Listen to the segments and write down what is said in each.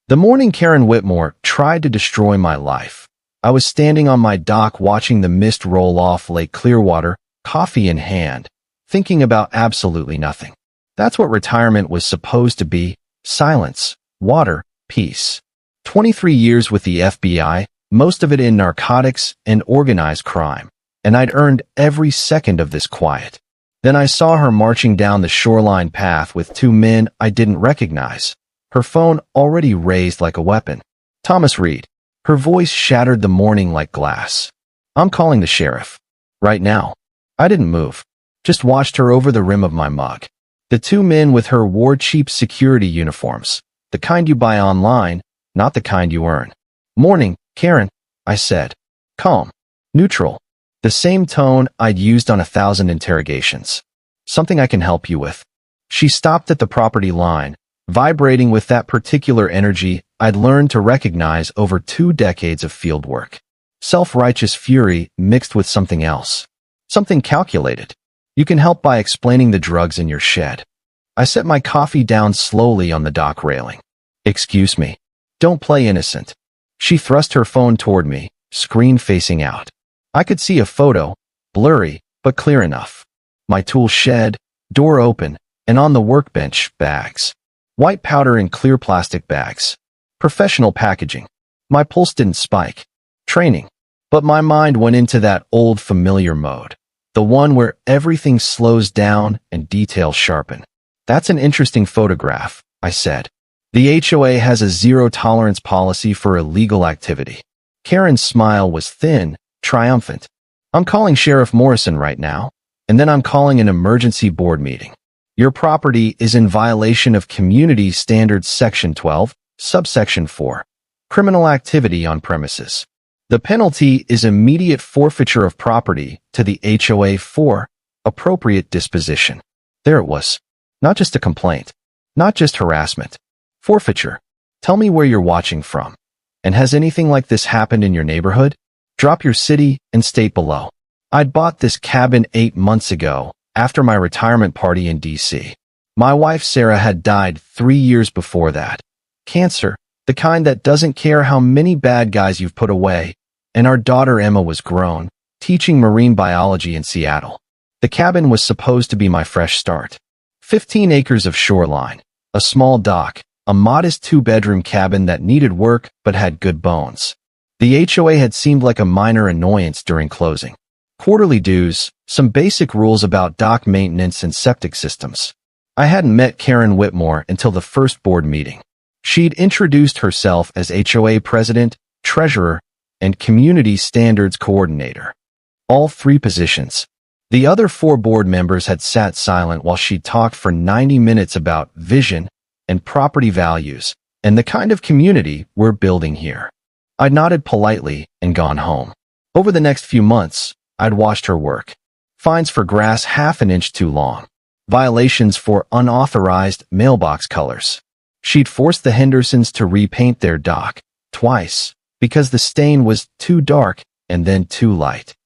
The morning Karen Whitmore tried to destroy my life. I was standing on my dock watching the mist roll off Lake Clearwater, coffee in hand, thinking about absolutely nothing. That's what retirement was supposed to be: silence, water, peace. 23 years with the FBI, most of it in narcotics and organized crime, and I'd earned every second of this quiet. Then I saw her marching down the shoreline path with two men I didn't recognize, her phone already raised like a weapon. Thomas Reed. Her voice shattered the morning like glass. "I'm calling the sheriff. Right now." I didn't move, just watched her over the rim of my mug. The two men with her wore cheap security uniforms, the kind you buy online, not the kind you earn. "Morning, Karen," I said. Calm, neutral, the same tone I'd used on 1,000 interrogations. "Something I can help you with?" She stopped at the property line, vibrating with that particular energy I'd learned to recognize over 2 decades of fieldwork. Self-righteous fury mixed with something else. Something calculated. "You can help by explaining the drugs in your shed." I set my coffee down slowly on the dock railing. "Excuse me. Don't play innocent." She thrust her phone toward me, screen facing out. I could see a photo, blurry, but clear enough. My tool shed, door open, and on the workbench, bags. White powder in clear plastic bags. Professional packaging. My pulse didn't spike. Training. But my mind went into that old familiar mode. The one where everything slows down and details sharpen. "That's an interesting photograph," I said. "The HOA has a zero-tolerance policy for illegal activity." Karen's smile was thin, triumphant. "I'm calling Sheriff Morrison right now, and then I'm calling an emergency board meeting. Your property is in violation of Community Standards Section 12, Subsection 4, criminal activity on premises. The penalty is immediate forfeiture of property to the HOA for appropriate disposition." There it was. Not just a complaint. Not just harassment. Forfeiture. "Tell me where you're watching from. And has anything like this happened in your neighborhood? Drop your city and state below." I'd bought this cabin 8 months ago, after my retirement party in DC. My wife Sarah had died 3 years before that. Cancer, the kind that doesn't care how many bad guys you've put away, and our daughter Emma was grown, teaching marine biology in Seattle. The cabin was supposed to be my fresh start. 15 acres of shoreline, a small dock, a modest 2-bedroom cabin that needed work but had good bones. The HOA had seemed like a minor annoyance during closing. Quarterly dues, some basic rules about dock maintenance and septic systems. I hadn't met Karen Whitmore until the first board meeting. She'd introduced herself as HOA president, treasurer, and community standards coordinator. All 3 positions. The other 4 board members had sat silent while she talked for 90 minutes about vision and property values and the kind of community we're building here. I'd nodded politely and gone home. Over the next few months, I'd watched her work. Fines for grass half an inch too long. Violations for unauthorized mailbox colors. She'd forced the Hendersons to repaint their dock, twice, because the stain was too dark and then too light.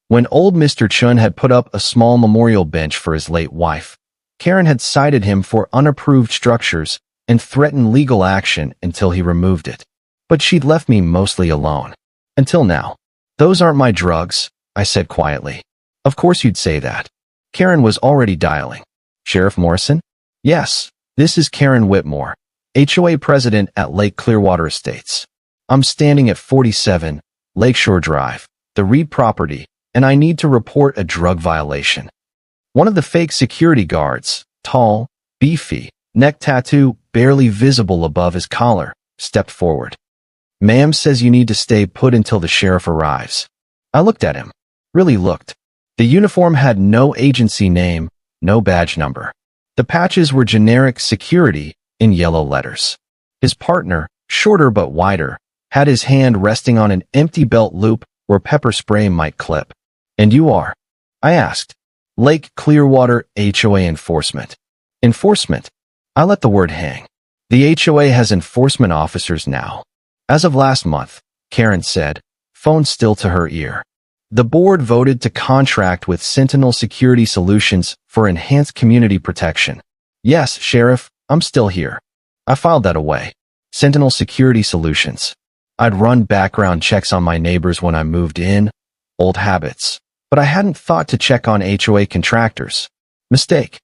When old Mr. Chun had put up a small memorial bench for his late wife, Karen had cited him for unapproved structures and threatened legal action until he removed it. But she'd left me mostly alone. Until now. "Those aren't my drugs," I said quietly. "Of course you'd say that." Karen was already dialing. "Sheriff Morrison?" "Yes, this is Karen Whitmore, HOA president at Lake Clearwater Estates. I'm standing at 47 Lakeshore Drive, the Reed property, and I need to report a drug violation." One of the fake security guards, tall, beefy, neck tattoo barely visible above his collar, stepped forward. "Ma'am says you need to stay put until the sheriff arrives." I looked at him. Really looked. The uniform had no agency name, no badge number. The patches were generic security in yellow letters. His partner, shorter but wider, had his hand resting on an empty belt loop where pepper spray might clip. "And you are?" I asked. "Lake Clearwater HOA enforcement." "Enforcement?" I let the word hang. "The HOA has enforcement officers now." "As of last month," Karen said, phone still to her ear. "The board voted to contract with Sentinel Security Solutions for enhanced community protection." "Yes, Sheriff, I'm still here." I filed that away. Sentinel Security Solutions. I'd run background checks on my neighbors when I moved in, old habits, but I hadn't thought to check on HOA contractors. Mistake.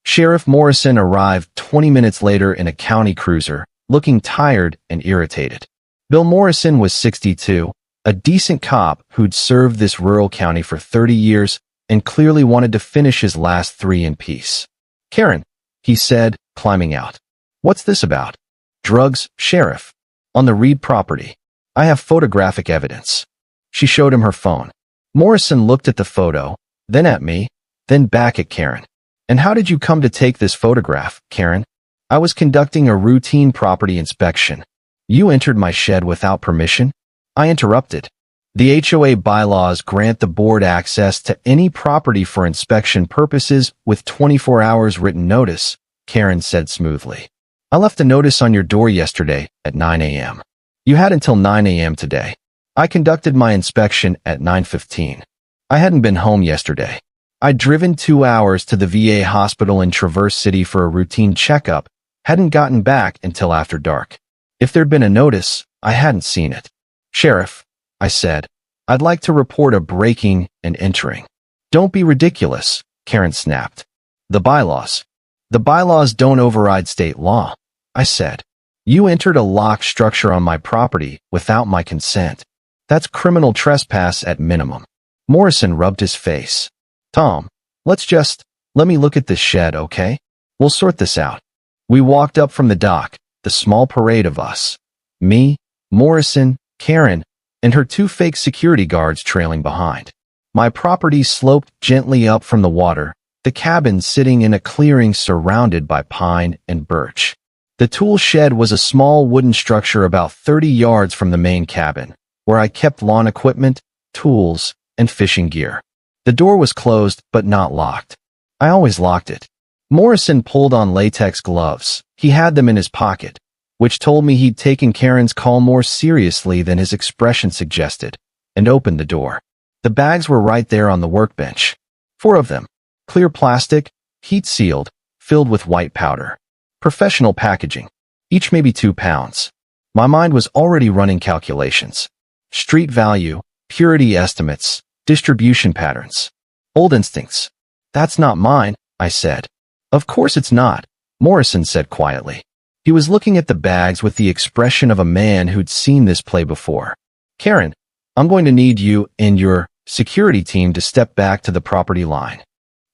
Sheriff Morrison arrived 20 minutes later in a county cruiser, looking tired and irritated. Bill Morrison was 62, a decent cop who'd served this rural county for 30 years and clearly wanted to finish his last 3 in peace. "Karen," he said, climbing out. "What's this about?" "Drugs, Sheriff. On the Reed property. I have photographic evidence." She showed him her phone. Morrison looked at the photo, then at me, then back at Karen. "And how did you come to take this photograph, Karen?" "I was conducting a routine property inspection. You entered my shed without permission?" I interrupted. "The HOA bylaws grant the board access to any property for inspection purposes with 24 hours written notice," Karen said smoothly. "I left a notice on your door yesterday at 9 a.m. You had until 9 a.m. today. I conducted my inspection at 9:15. I hadn't been home yesterday. I'd driven 2 hours to the VA hospital in Traverse City for a routine checkup, hadn't gotten back until after dark. If there'd been a notice, I hadn't seen it." "Sheriff," I said, "I'd like to report a breaking and entering." "Don't be ridiculous," Karen snapped. "The bylaws. The bylaws don't override state law," I said. "You entered a locked structure on my property without my consent. That's criminal trespass at minimum." Morrison rubbed his face. "Tom, let me look at this shed, okay? We'll sort this out." We walked up from the dock, the small parade of us. Me, Morrison, Karen, and her 2 fake security guards trailing behind. My property sloped gently up from the water, the cabin sitting in a clearing surrounded by pine and birch. The tool shed was a small wooden structure about 30 yards from the main cabin, where I kept lawn equipment, tools, and fishing gear. The door was closed but not locked. I always locked it. Morrison pulled on latex gloves. He had them in his pocket, which told me he'd taken Karen's call more seriously than his expression suggested, and opened the door. The bags were right there on the workbench. 4 of them. Clear plastic, heat-sealed, filled with white powder. Professional packaging. Each maybe 2 pounds. My mind was already running calculations. Street value, purity estimates, distribution patterns. Old instincts. "That's not mine," I said. "Of course it's not," Morrison said quietly. He was looking at the bags with the expression of a man who'd seen this play before. "Karen, I'm going to need you and your security team to step back to the property line."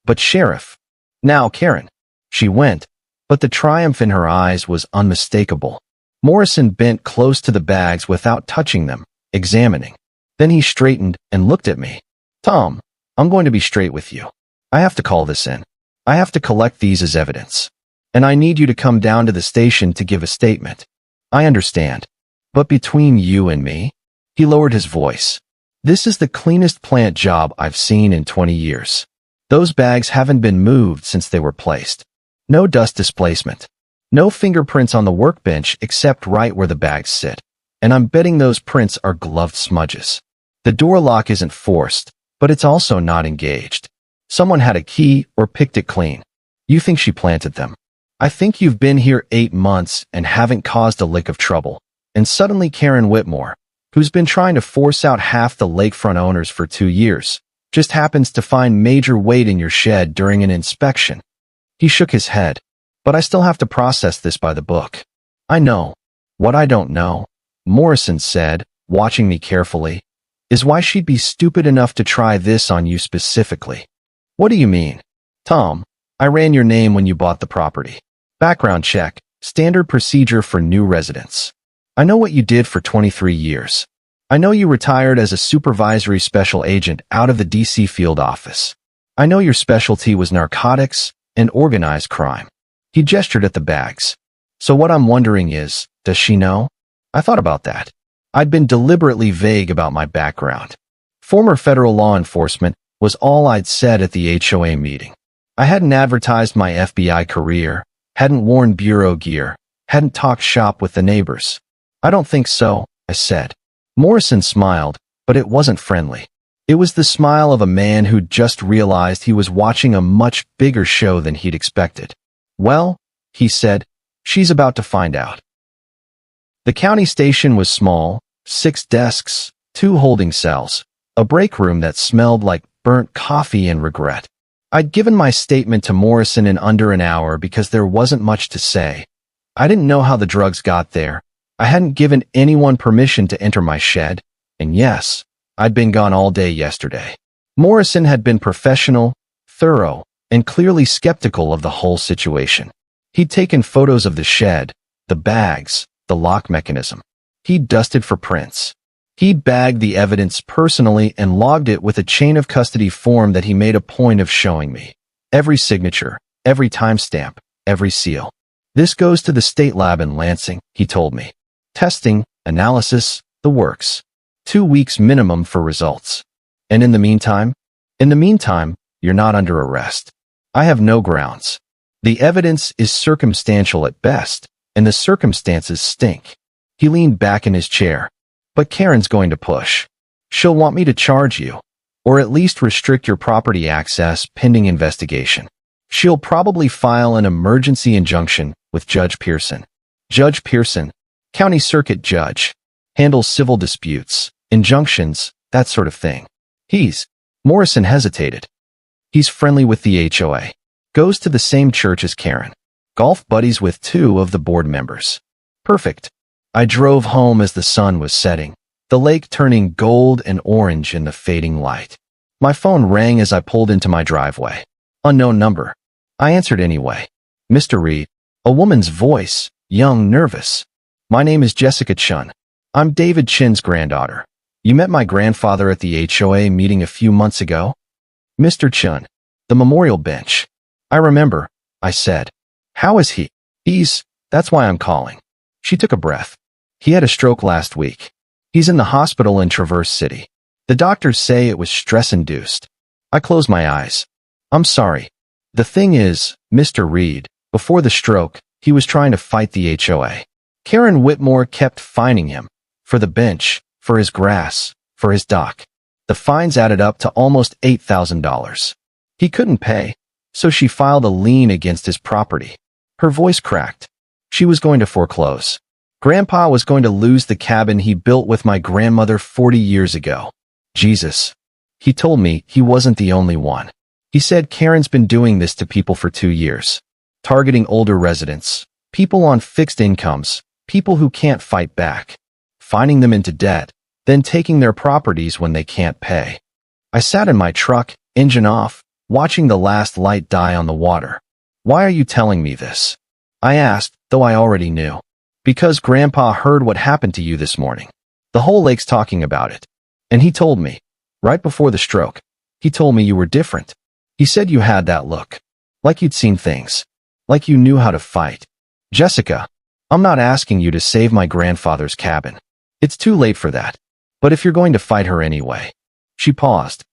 "But Sheriff." "Now, Karen." She went, but the triumph in her eyes was unmistakable. Morrison bent close to the bags without touching them, examining. Then he straightened and looked at me. "Tom, I'm going to be straight with you. I have to call this in. I have to collect these as evidence. And I need you to come down to the station to give a statement." "I understand. But between you and me," he lowered his voice, "this is the cleanest plant job I've seen in 20 years. Those bags haven't been moved since they were placed. No dust displacement. No fingerprints on the workbench except right where the bags sit. And I'm betting those prints are gloved smudges. The door lock isn't forced, but it's also not engaged. Someone had a key or picked it clean. You think she planted them. I think you've been here 8 months and haven't caused a lick of trouble. And suddenly Karen Whitmore, who's been trying to force out half the lakefront owners for 2 years, just happens to find major weight in your shed during an inspection." He shook his head. "But I still have to process this by the book." "I know. What I don't know," Morrison said, watching me carefully, "is why she'd be stupid enough to try this on you specifically." "What do you mean?" "Tom, I ran your name when you bought the property. Background check, standard procedure for new residents. I know what you did for 23 years. I know you retired as a supervisory special agent out of the DC field office. I know your specialty was narcotics and organized crime." He gestured at the bags. "So what I'm wondering is, does she know?" I thought about that. I'd been deliberately vague about my background. Former federal law enforcement was all I'd said at the HOA meeting. I hadn't advertised my FBI career, hadn't worn bureau gear, hadn't talked shop with the neighbors. "I don't think so," I said. Morrison smiled, but it wasn't friendly. It was the smile of a man who'd just realized he was watching a much bigger show than he'd expected. "Well," he said, "she's about to find out." The county station was small, 6 desks, 2 holding cells, a break room that smelled like burnt coffee and regret. I'd given my statement to Morrison in under an hour because there wasn't much to say. I didn't know how the drugs got there. I hadn't given anyone permission to enter my shed. And yes, I'd been gone all day yesterday. Morrison had been professional, thorough, and clearly skeptical of the whole situation. He'd taken photos of the shed, the bags, the lock mechanism. He'd dusted for prints. He'd bagged the evidence personally and logged it with a chain of custody form that he made a point of showing me. Every signature, every timestamp, every seal. This goes to the state lab in Lansing, he told me. Testing, analysis, the works. 2 weeks minimum for results. And in the meantime, you're not under arrest. I have no grounds. The evidence is circumstantial at best, and the circumstances stink. He leaned back in his chair. But Karen's going to push. She'll want me to charge you, or at least restrict your property access pending investigation. She'll probably file an emergency injunction with Judge Pearson. Judge Pearson, county circuit judge, handles civil disputes, injunctions, that sort of thing. Morrison hesitated. He's friendly with the HOA. Goes to the same church as Karen. Golf buddies with 2 of the board members. Perfect. I drove home as the sun was setting, the lake turning gold and orange in the fading light. My phone rang as I pulled into my driveway. Unknown number. I answered anyway. Mr. Reed. A woman's voice, young, nervous. My name is Jessica Chun. I'm David Chin's granddaughter. You met my grandfather at the HOA meeting a few months ago? Mr. Chun. The memorial bench. I remember, I said. How is he? That's why I'm calling. She took a breath. He had a stroke last week. He's in the hospital in Traverse City. The doctors say it was stress-induced. I closed my eyes. I'm sorry. The thing is, Mr. Reed, before the stroke, he was trying to fight the HOA. Karen Whitmore kept fining him. For the bench, for his grass, for his dock. The fines added up to almost $8,000. He couldn't pay, so she filed a lien against his property. Her voice cracked. She was going to foreclose. Grandpa was going to lose the cabin he built with my grandmother 40 years ago. Jesus. He told me he wasn't the only one. He said Karen's been doing this to people for 2 years. Targeting older residents, people on fixed incomes, people who can't fight back. Fining them into debt, then taking their properties when they can't pay. I sat in my truck, engine off, watching the last light die on the water. Why are you telling me this? I asked, though I already knew. Because Grandpa heard what happened to you this morning. The whole lake's talking about it. And he told me, right before the stroke, he told me you were different. He said you had that look. Like you'd seen things. Like you knew how to fight. Jessica, I'm not asking you to save my grandfather's cabin. It's too late for that. But if you're going to fight her anyway. She paused.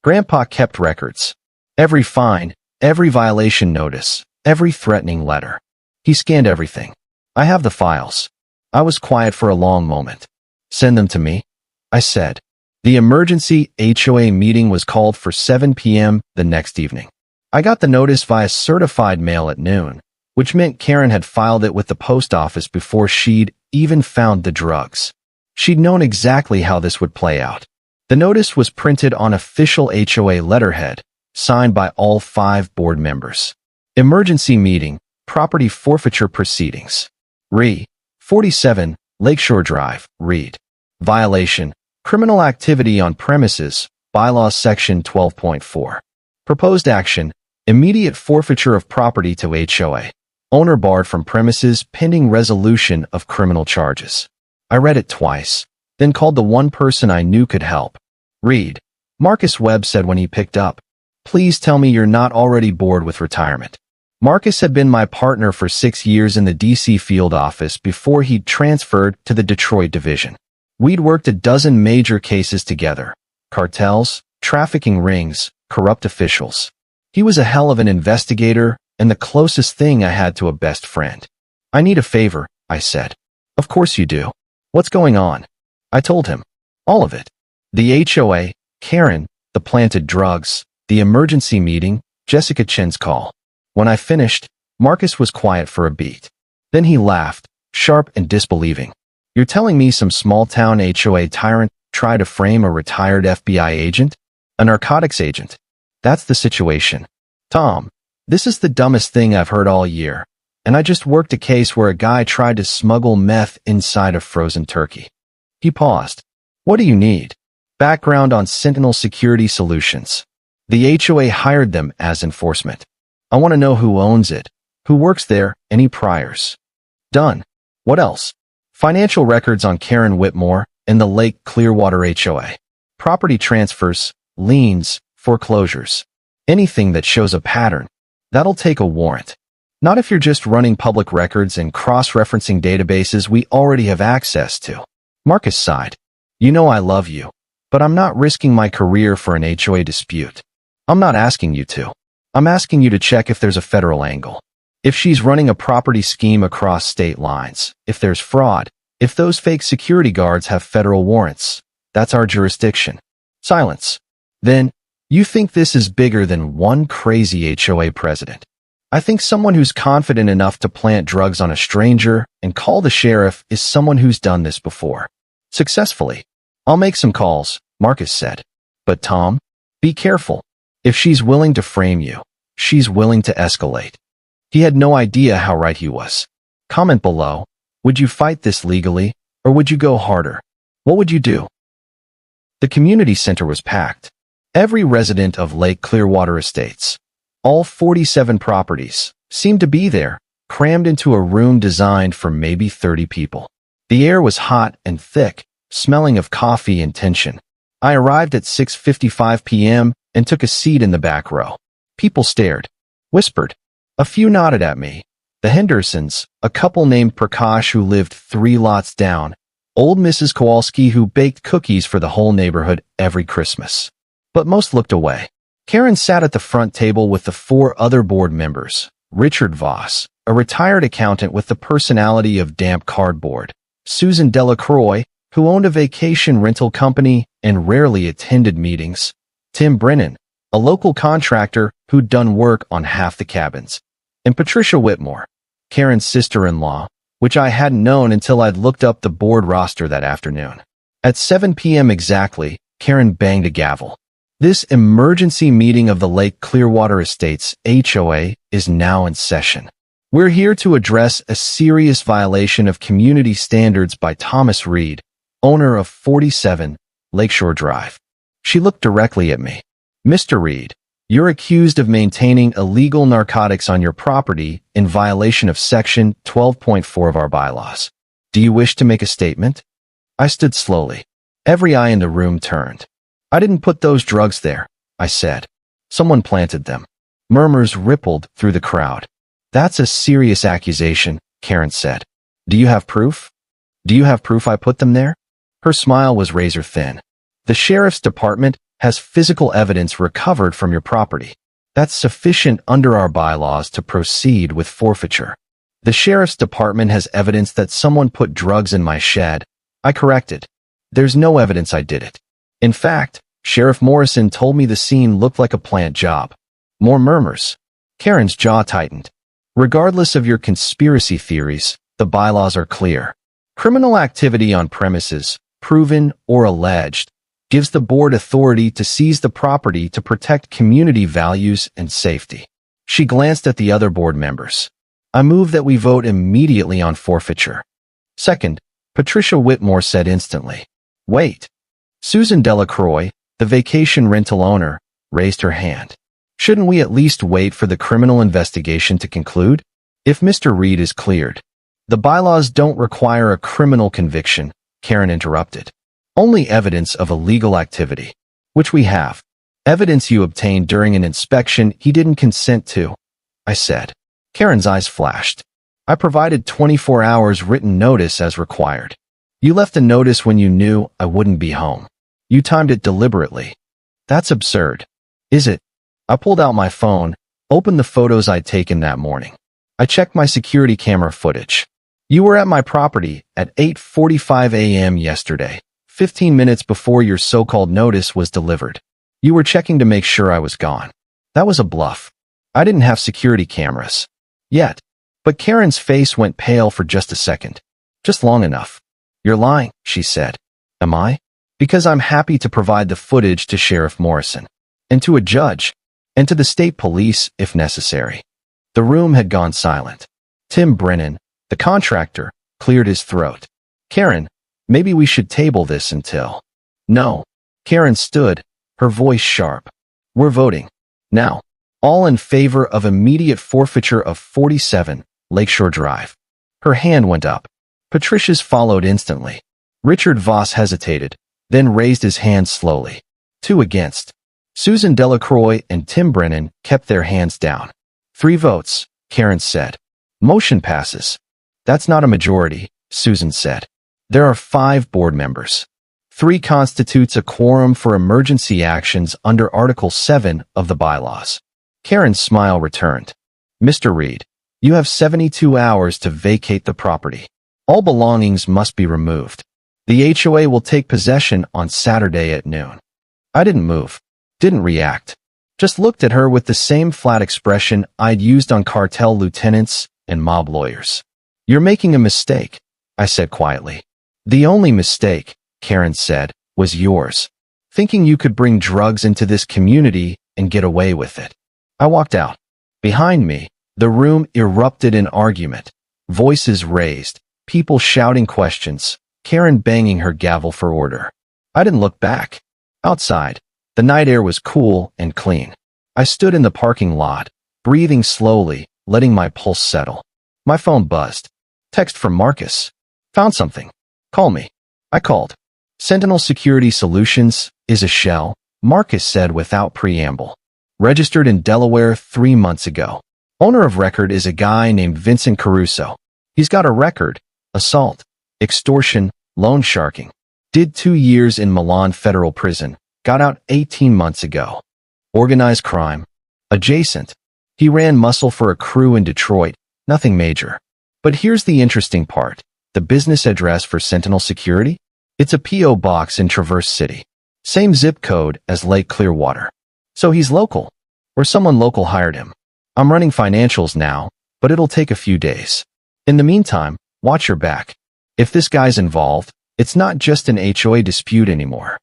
Grandpa kept records. Every fine, every violation notice, every threatening letter. He scanned everything. I have the files. I was quiet for a long moment. Send them to me, I said. The emergency HOA meeting was called for 7 p.m. the next evening. I got the notice via certified mail at noon, which meant Karen had filed it with the post office before she'd even found the drugs. She'd known exactly how this would play out. The notice was printed on official HOA letterhead, signed by all 5 board members. Emergency meeting, property forfeiture proceedings. Re. 47, Lakeshore Drive, Reed. Violation, criminal activity on premises, bylaws section 12.4. Proposed action, immediate forfeiture of property to HOA. Owner barred from premises pending resolution of criminal charges. I read it twice, then called the one person I knew could help. Reed. Marcus Webb said when he picked up, please tell me you're not already bored with retirement. Marcus had been my partner for 6 years in the DC field office before he'd transferred to the Detroit division. We'd worked a dozen major cases together. Cartels, trafficking rings, corrupt officials. He was a hell of an investigator and the closest thing I had to a best friend. I need a favor, I said. Of course you do. What's going on? I told him. All of it. The HOA, Karen, the planted drugs, the emergency meeting, Jessica Chin's call. When I finished, Marcus was quiet for a beat. Then he laughed, sharp and disbelieving. You're telling me some small-town HOA tyrant tried to frame a retired FBI agent? A narcotics agent? That's the situation. Tom, this is the dumbest thing I've heard all year, and I just worked a case where a guy tried to smuggle meth inside a frozen turkey. He paused. What do you need? Background on Sentinel Security Solutions. The HOA hired them as enforcement. I want to know who owns it, who works there, any priors. Done. What else? Financial records on Karen Whitmore and the Lake Clearwater HOA. Property transfers, liens, foreclosures. Anything that shows a pattern. That'll take a warrant. Not if you're just running public records and cross-referencing databases we already have access to. Marcus sighed. You know I love you, but I'm not risking my career for an HOA dispute. I'm not asking you to. I'm asking you to check if there's a federal angle. If she's running a property scheme across state lines, if there's fraud, if those fake security guards have federal warrants, that's our jurisdiction. Silence. Then, you think this is bigger than one crazy HOA president. I think someone who's confident enough to plant drugs on a stranger and call the sheriff is someone who's done this before. Successfully. I'll make some calls, Marcus said. But Tom, be careful. If she's willing to frame you, she's willing to escalate. He had no idea how right he was. Comment below. Would you fight this legally, or would you go harder? What would you do? The community center was packed. Every resident of Lake Clearwater Estates, all 47 properties, seemed to be there, crammed into a room designed for maybe 30 people. The air was hot and thick, smelling of coffee and tension. I arrived at 6:55 p.m. and took a seat in the back row. People stared, whispered. A few nodded at me. The Hendersons, a couple named Prakash who lived 3 lots down, old Mrs. Kowalski who baked cookies for the whole neighborhood every Christmas. But most looked away. Karen sat at the front table with the 4 other board members. Richard Voss, a retired accountant with the personality of damp cardboard. Susan Delacroix, who owned a vacation rental company and rarely attended meetings. Tim Brennan, a local contractor who'd done work on half the cabins. And Patricia Whitmore, Karen's sister-in-law, which I hadn't known until I'd looked up the board roster that afternoon. At 7 p.m. exactly, Karen banged a gavel. This emergency meeting of the Lake Clearwater Estates HOA is now in session. We're here to address a serious violation of community standards by Thomas Reed, owner of 47 Lakeshore Drive. She looked directly at me. Mr. Reed, you're accused of maintaining illegal narcotics on your property in violation of Section 12.4 of our bylaws. Do you wish to make a statement? I stood slowly. Every eye in the room turned. I didn't put those drugs there, I said. Someone planted them. Murmurs rippled through the crowd. That's a serious accusation, Karen said. Do you have proof? Do you have proof I put them there? Her smile was razor thin. The sheriff's department has physical evidence recovered from your property. That's sufficient under our bylaws to proceed with forfeiture. The sheriff's department has evidence that someone put drugs in my shed. I corrected. There's no evidence I did it. In fact, Sheriff Morrison told me the scene looked like a plant job. More murmurs. Karen's jaw tightened. Regardless of your conspiracy theories, the bylaws are clear. Criminal activity on premises, proven or alleged, gives the board authority to seize the property to protect community values and safety. She glanced at the other board members. I move that we vote immediately on forfeiture. Second, Patricia Whitmore said instantly. Wait. Susan Delacroix, the vacation rental owner, raised her hand. Shouldn't we at least wait for the criminal investigation to conclude? If Mr. Reed is cleared. The bylaws don't require a criminal conviction, Karen interrupted. Only evidence of illegal activity, which we have. Evidence you obtained during an inspection he didn't consent to, I said. Karen's eyes flashed. I provided 24 hours written notice as required. You left a notice when you knew I wouldn't be home. You timed it deliberately. That's absurd. Is it? I pulled out my phone, opened the photos I'd taken that morning. I checked my security camera footage. You were at my property at 8:45 a.m. yesterday, 15 minutes before your so-called notice was delivered. You were checking to make sure I was gone. That was a bluff. I didn't have security cameras. Yet. But Karen's face went pale for just a second. Just long enough. You're lying, she said. Am I? Because I'm happy to provide the footage to Sheriff Morrison, and to a judge, and to the state police if necessary. The room had gone silent. Tim Brennan, the contractor, cleared his throat. Karen, maybe we should table this until... No. Karen stood, her voice sharp. We're voting. Now. All in favor of immediate forfeiture of 47 Lakeshore Drive. Her hand went up. Patricia's followed instantly. Richard Voss hesitated, then raised his hand slowly. 2 against. Susan Delacroix and Tim Brennan kept their hands down. 3 votes, Karen said. Motion passes. That's not a majority, Susan said. There are 5 board members. 3 constitutes a quorum for emergency actions under Article 7 of the bylaws. Karen's smile returned. Mr. Reed, you have 72 hours to vacate the property. All belongings must be removed. The HOA will take possession on Saturday at noon. I didn't move. Didn't react. Just looked at her with the same flat expression I'd used on cartel lieutenants and mob lawyers. You're making a mistake, I said quietly. The only mistake, Karen said, was yours. Thinking you could bring drugs into this community and get away with it. I walked out. Behind me, the room erupted in argument. Voices raised, people shouting questions, Karen banging her gavel for order. I didn't look back. Outside, the night air was cool and clean. I stood in the parking lot, breathing slowly, letting my pulse settle. My phone buzzed. Text from Marcus. Found something. Call me. I called. Sentinel Security Solutions is a shell, Marcus said without preamble. Registered in Delaware 3 months ago. Owner of record is a guy named Vincent Caruso. He's got a record: assault, extortion, loan sharking. Did 2 years in Milan Federal Prison. Got out 18 months ago. Organized crime. Adjacent. He ran muscle for a crew in Detroit. Nothing major. But here's the interesting part. The business address for Sentinel Security? It's a P.O. box in Traverse City. Same zip code as Lake Clearwater. So he's local. Or someone local hired him. I'm running financials now, but it'll take a few days. In the meantime, watch your back. If this guy's involved, it's not just an HOA dispute anymore.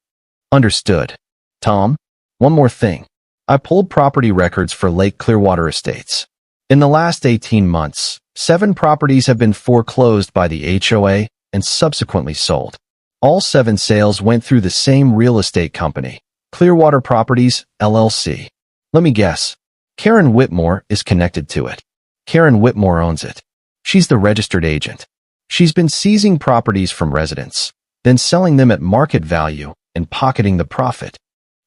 Understood. Tom, one more thing. I pulled property records for Lake Clearwater Estates. In the last 18 months, 7 properties have been foreclosed by the HOA and subsequently sold. All 7 sales went through the same real estate company, Clearwater Properties, LLC. Let me guess. Karen Whitmore is connected to it. Karen Whitmore owns it. She's the registered agent. She's been seizing properties from residents, then selling them at market value and pocketing the profit.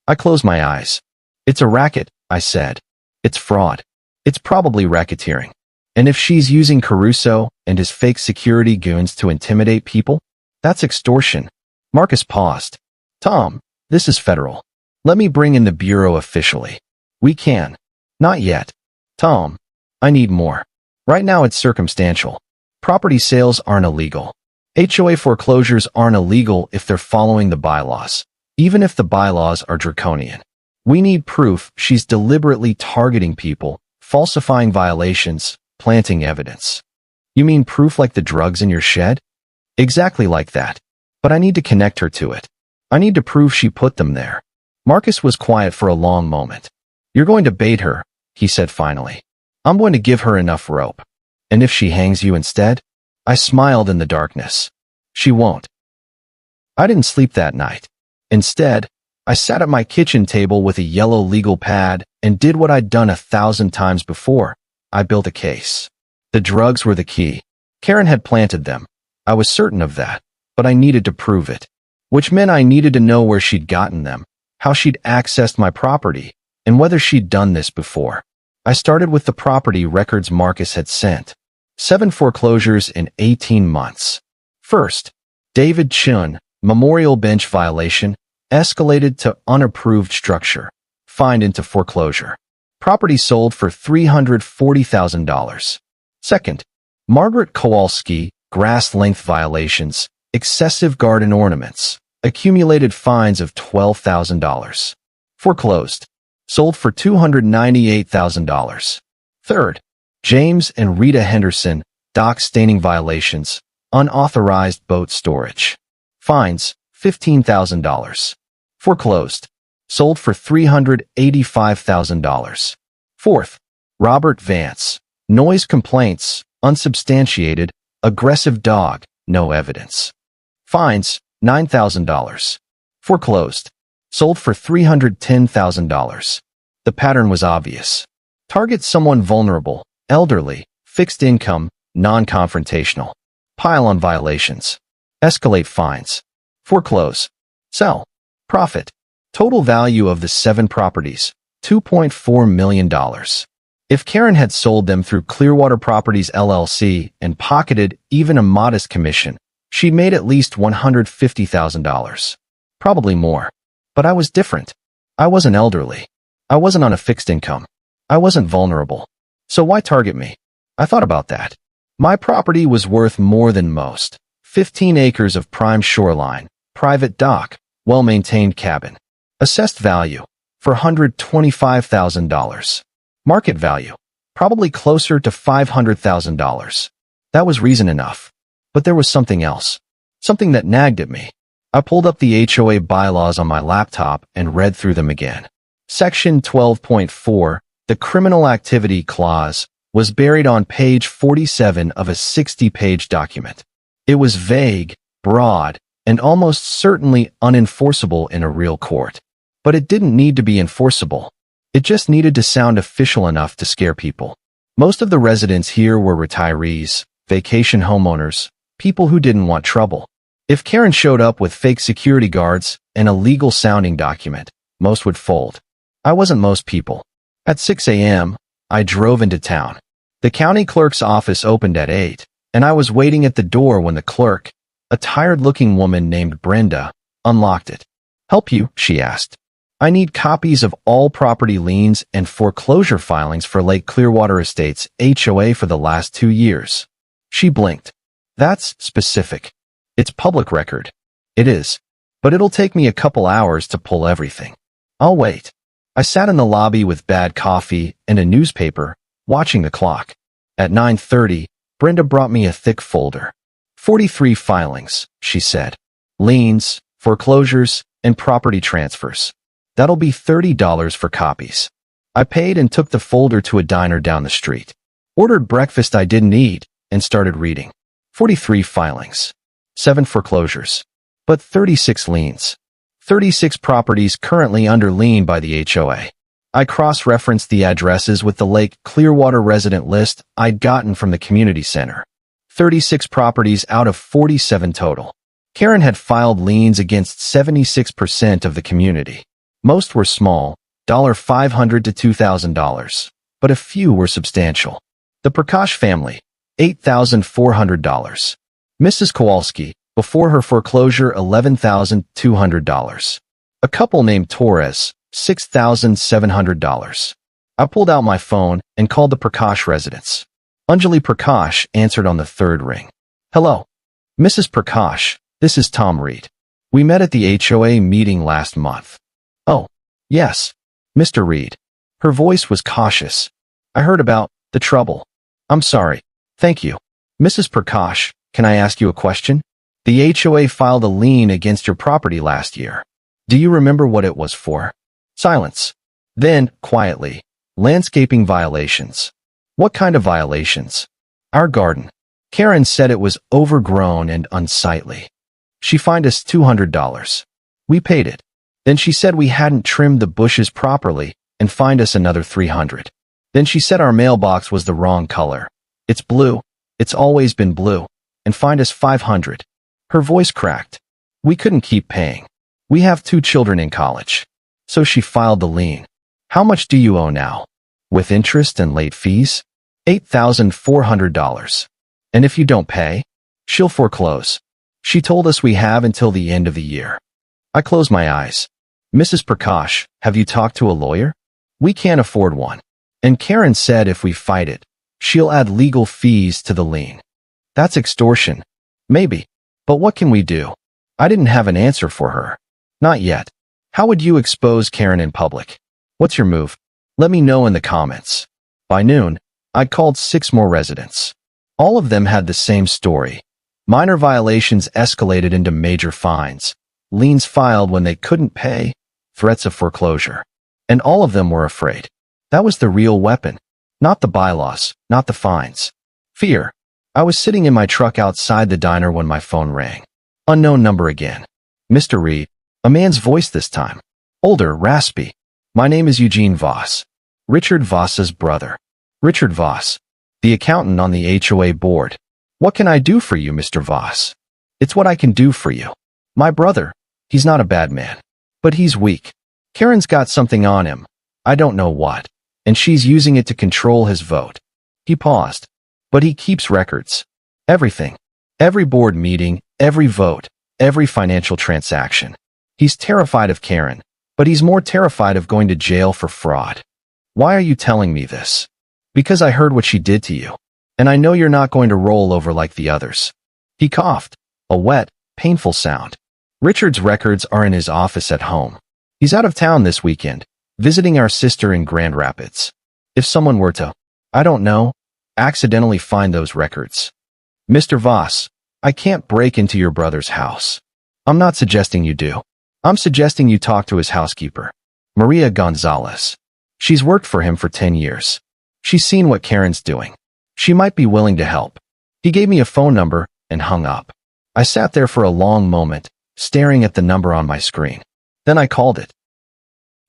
I closed my eyes. It's a racket, I said. It's fraud. It's probably racketeering. And if she's using Caruso and his fake security goons to intimidate people, that's extortion. Marcus paused. Tom, this is federal. Let me bring in the Bureau officially. We can. Not yet. Tom, I need more. Right now it's circumstantial. Property sales aren't illegal. HOA foreclosures aren't illegal if they're following the bylaws, even if the bylaws are draconian. We need proof she's deliberately targeting people, falsifying violations, planting evidence. You mean proof like the drugs in your shed? Exactly like that. But I need to connect her to it. I need to prove she put them there. Marcus was quiet for a long moment. You're going to bait her, he said finally. I'm going to give her enough rope. And if she hangs you instead? I smiled in the darkness. She won't. I didn't sleep that night. Instead, I sat at my kitchen table with a yellow legal pad and did what I'd done 1,000 times before. I built a case. The drugs were the key. Karen had planted them. I was certain of that, but I needed to prove it. Which meant I needed to know where she'd gotten them, how she'd accessed my property, and whether she'd done this before. I started with the property records Marcus had sent. 7 foreclosures in 18 months. First, David Chun, memorial bench violation, escalated to unapproved structure, fined into foreclosure. Property sold for $340,000. Second, Margaret Kowalski, grass length violations, excessive garden ornaments, accumulated fines of $12,000. Foreclosed. Sold for $298,000. Third, James and Rita Henderson, dock staining violations, unauthorized boat storage. Fines, $15,000. Foreclosed. Sold for $385,000. Fourth, Robert Vance. Noise complaints, unsubstantiated, aggressive dog, no evidence. Fines, $9,000. Foreclosed. Sold for $310,000. The pattern was obvious. Target someone vulnerable, elderly, fixed income, non-confrontational. Pile on violations. Escalate fines. Foreclose. Sell. Profit. Total value of the 7 properties, $2.4 million. If Karen had sold them through Clearwater Properties LLC and pocketed even a modest commission, she'd made at least $150,000. Probably more. But I was different. I wasn't elderly. I wasn't on a fixed income. I wasn't vulnerable. So why target me? I thought about that. My property was worth more than most. 15 acres of prime shoreline, private dock, well-maintained cabin. Assessed value, $425,000. Market value, probably closer to $500,000. That was reason enough. But there was something else. Something that nagged at me. I pulled up the HOA bylaws on my laptop and read through them again. Section 12.4, the Criminal Activity Clause, was buried on page 47 of a 60-page document. It was vague, broad, and almost certainly unenforceable in a real court. But it didn't need to be enforceable. It just needed to sound official enough to scare people. Most of the residents here were retirees, vacation homeowners, people who didn't want trouble. If Karen showed up with fake security guards and a legal-sounding document, most would fold. I wasn't most people. At 6 a.m., I drove into town. The county clerk's office opened at 8, and I was waiting at the door when the clerk, a tired-looking woman named Brenda, unlocked it. "Help you?" she asked. "I need copies of all property liens and foreclosure filings for Lake Clearwater Estates HOA for the last 2 years. She blinked. "That's specific. It's public record." "It is. But it'll take me a couple hours to pull everything." "I'll wait." I sat in the lobby with bad coffee and a newspaper, watching the clock. At 9:30, Brenda brought me a thick folder. 43 filings, she said. Liens, foreclosures, and property transfers. "That'll be $30 for copies." I paid and took the folder to a diner down the street. Ordered breakfast I didn't eat and started reading. 43 filings. 7 foreclosures. But 36 liens. 36 properties currently under lien by the HOA. I cross-referenced the addresses with the Lake Clearwater resident list I'd gotten from the community center. 36 properties out of 47 total. Karen had filed liens against 76% of the community. Most were small, $500 to $2,000, but a few were substantial. The Prakash family, $8,400. Mrs. Kowalski, before her foreclosure, $11,200. A couple named Torres, $6,700. I pulled out my phone and called the Prakash residence. Anjali Prakash answered on the 3rd ring. "Hello. Mrs. Prakash, this is Tom Reed. We met at the HOA meeting last month." "Oh, yes, Mr. Reed." Her voice was cautious. "I heard about the trouble. I'm sorry. Thank you. Mrs. Prakash, can I ask you a question? The HOA filed a lien against your property last year. Do you remember what it was for?" Silence. Then, quietly, "Landscaping violations." "What kind of violations?" "Our garden." Karen said it was overgrown and unsightly. She fined us $200. We paid it. Then she said we hadn't trimmed the bushes properly and fined us another $300. Then she said our mailbox was the wrong color. "It's blue. It's always been blue." And fined us $500. Her voice cracked. We couldn't keep paying. We have 2 children in college. So she filed the lien. "How much do you owe now?" "With interest and late fees?" $8,400. "And if you don't pay?" "She'll foreclose. She told us we have until the end of the year." I closed my eyes. "Mrs. Prakash, have you talked to a lawyer?" "We can't afford one. And Karen said if we fight it, she'll add legal fees to the lien." "That's extortion." "Maybe. But what can we do?" I didn't have an answer for her. "Not yet." "How would you expose Karen in public?" "What's your move?" "Let me know in the comments." By noon, I'd called 6 more residents. All of them had the same story. Minor violations escalated into major fines, liens filed when they couldn't pay, threats of foreclosure. And all of them were afraid. That was the real weapon. Not the bylaws, not the fines. Fear. I was sitting in my truck outside the diner when my phone rang. Unknown number again. Mr. Reed. A man's voice this time. Older, raspy. My name is Eugene Voss. Richard Voss's brother. Richard Voss. The accountant on the HOA board. What can I do for you, Mr. Voss? It's what I can do for you. My brother. He's not a bad man. But he's weak. Karen's got something on him. I don't know what. And she's using it to control his vote. He paused. But he keeps records. Everything. Every board meeting, every vote, every financial transaction. He's terrified of Karen, but he's more terrified of going to jail for fraud. Why are you telling me this? Because I heard what she did to you. And I know you're not going to roll over like the others. He coughed. A wet, painful sound. Richard's records are in his office at home. He's out of town this weekend, visiting our sister in Grand Rapids. If someone were to, I don't know, accidentally find those records. Mr. Voss, I can't break into your brother's house. I'm not suggesting you do. I'm suggesting you talk to his housekeeper, Maria Gonzalez. She's worked for him for 10 years. She's seen what Karen's doing. She might be willing to help. He gave me a phone number and hung up. I sat there for a long moment, staring at the number on my screen. Then I called it.